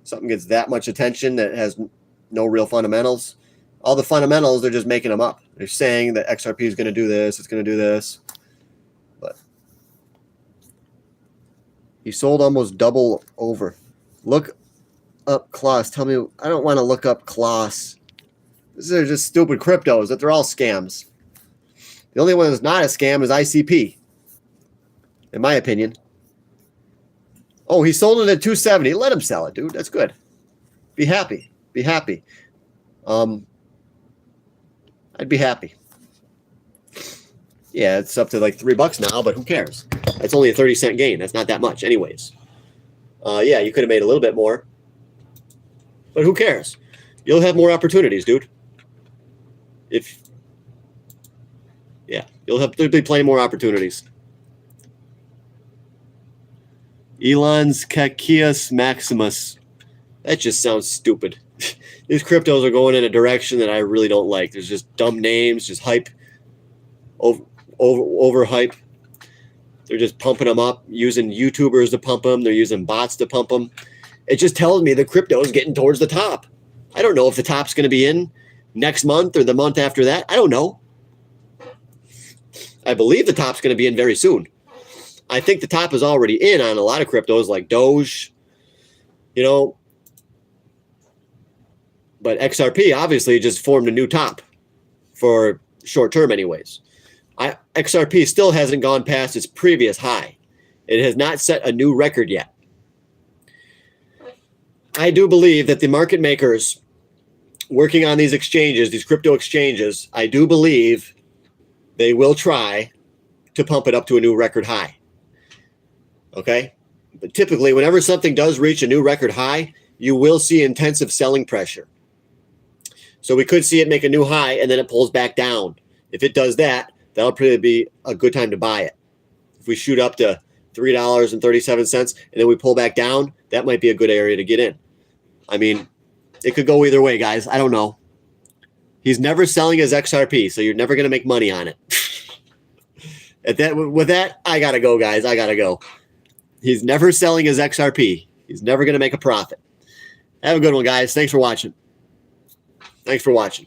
Something gets that much attention that has no real fundamentals. All the fundamentals, they're just making them up. They're saying that XRP is going to do this, it's going to do this. But he sold almost double over. Look up Kloss. Tell me, I don't want to look up Kloss. These are just stupid cryptos, that they're all scams. The only one that's not a scam is ICP, in my opinion. Oh, he sold it at 270. Let him sell it, dude. That's good. Be happy. Be happy. I'd be happy. Yeah, it's up to like $3 now, but who cares? It's only a 30-cent gain. That's not that much anyways. Yeah, you could have made a little bit more, but who cares? You'll have more opportunities, dude. There'll be plenty more opportunities. Elon's Cacius Maximus. That just sounds stupid. These cryptos are going in a direction that I really don't like. There's just dumb names, just hype, over hype. They're just pumping them up, using YouTubers to pump them. They're using bots to pump them. It just tells me the crypto is getting towards the top. I don't know if the top's going to be in next month or the month after that. I don't know. I believe the top's going to be in very soon. I think the top is already in on a lot of cryptos like Doge, you know. But XRP obviously just formed a new top for short term anyways. XRP still hasn't gone past its previous high. It has not set a new record yet. I do believe that the market makers working on these exchanges, these crypto exchanges, I do believe they will try to pump it up to a new record high. Okay? But typically, whenever something does reach a new record high, you will see intensive selling pressure. So we could see it make a new high and then it pulls back down. If it does that, that'll probably be a good time to buy it. If we shoot up to $3.37 and then we pull back down, that might be a good area to get in. I mean, it could go either way, guys. I don't know. He's never selling his XRP, so you're never going to make money on it. With that, I got to go, guys. I got to go. He's never selling his XRP. He's never going to make a profit. Have a good one, guys. Thanks for watching. Thanks for watching.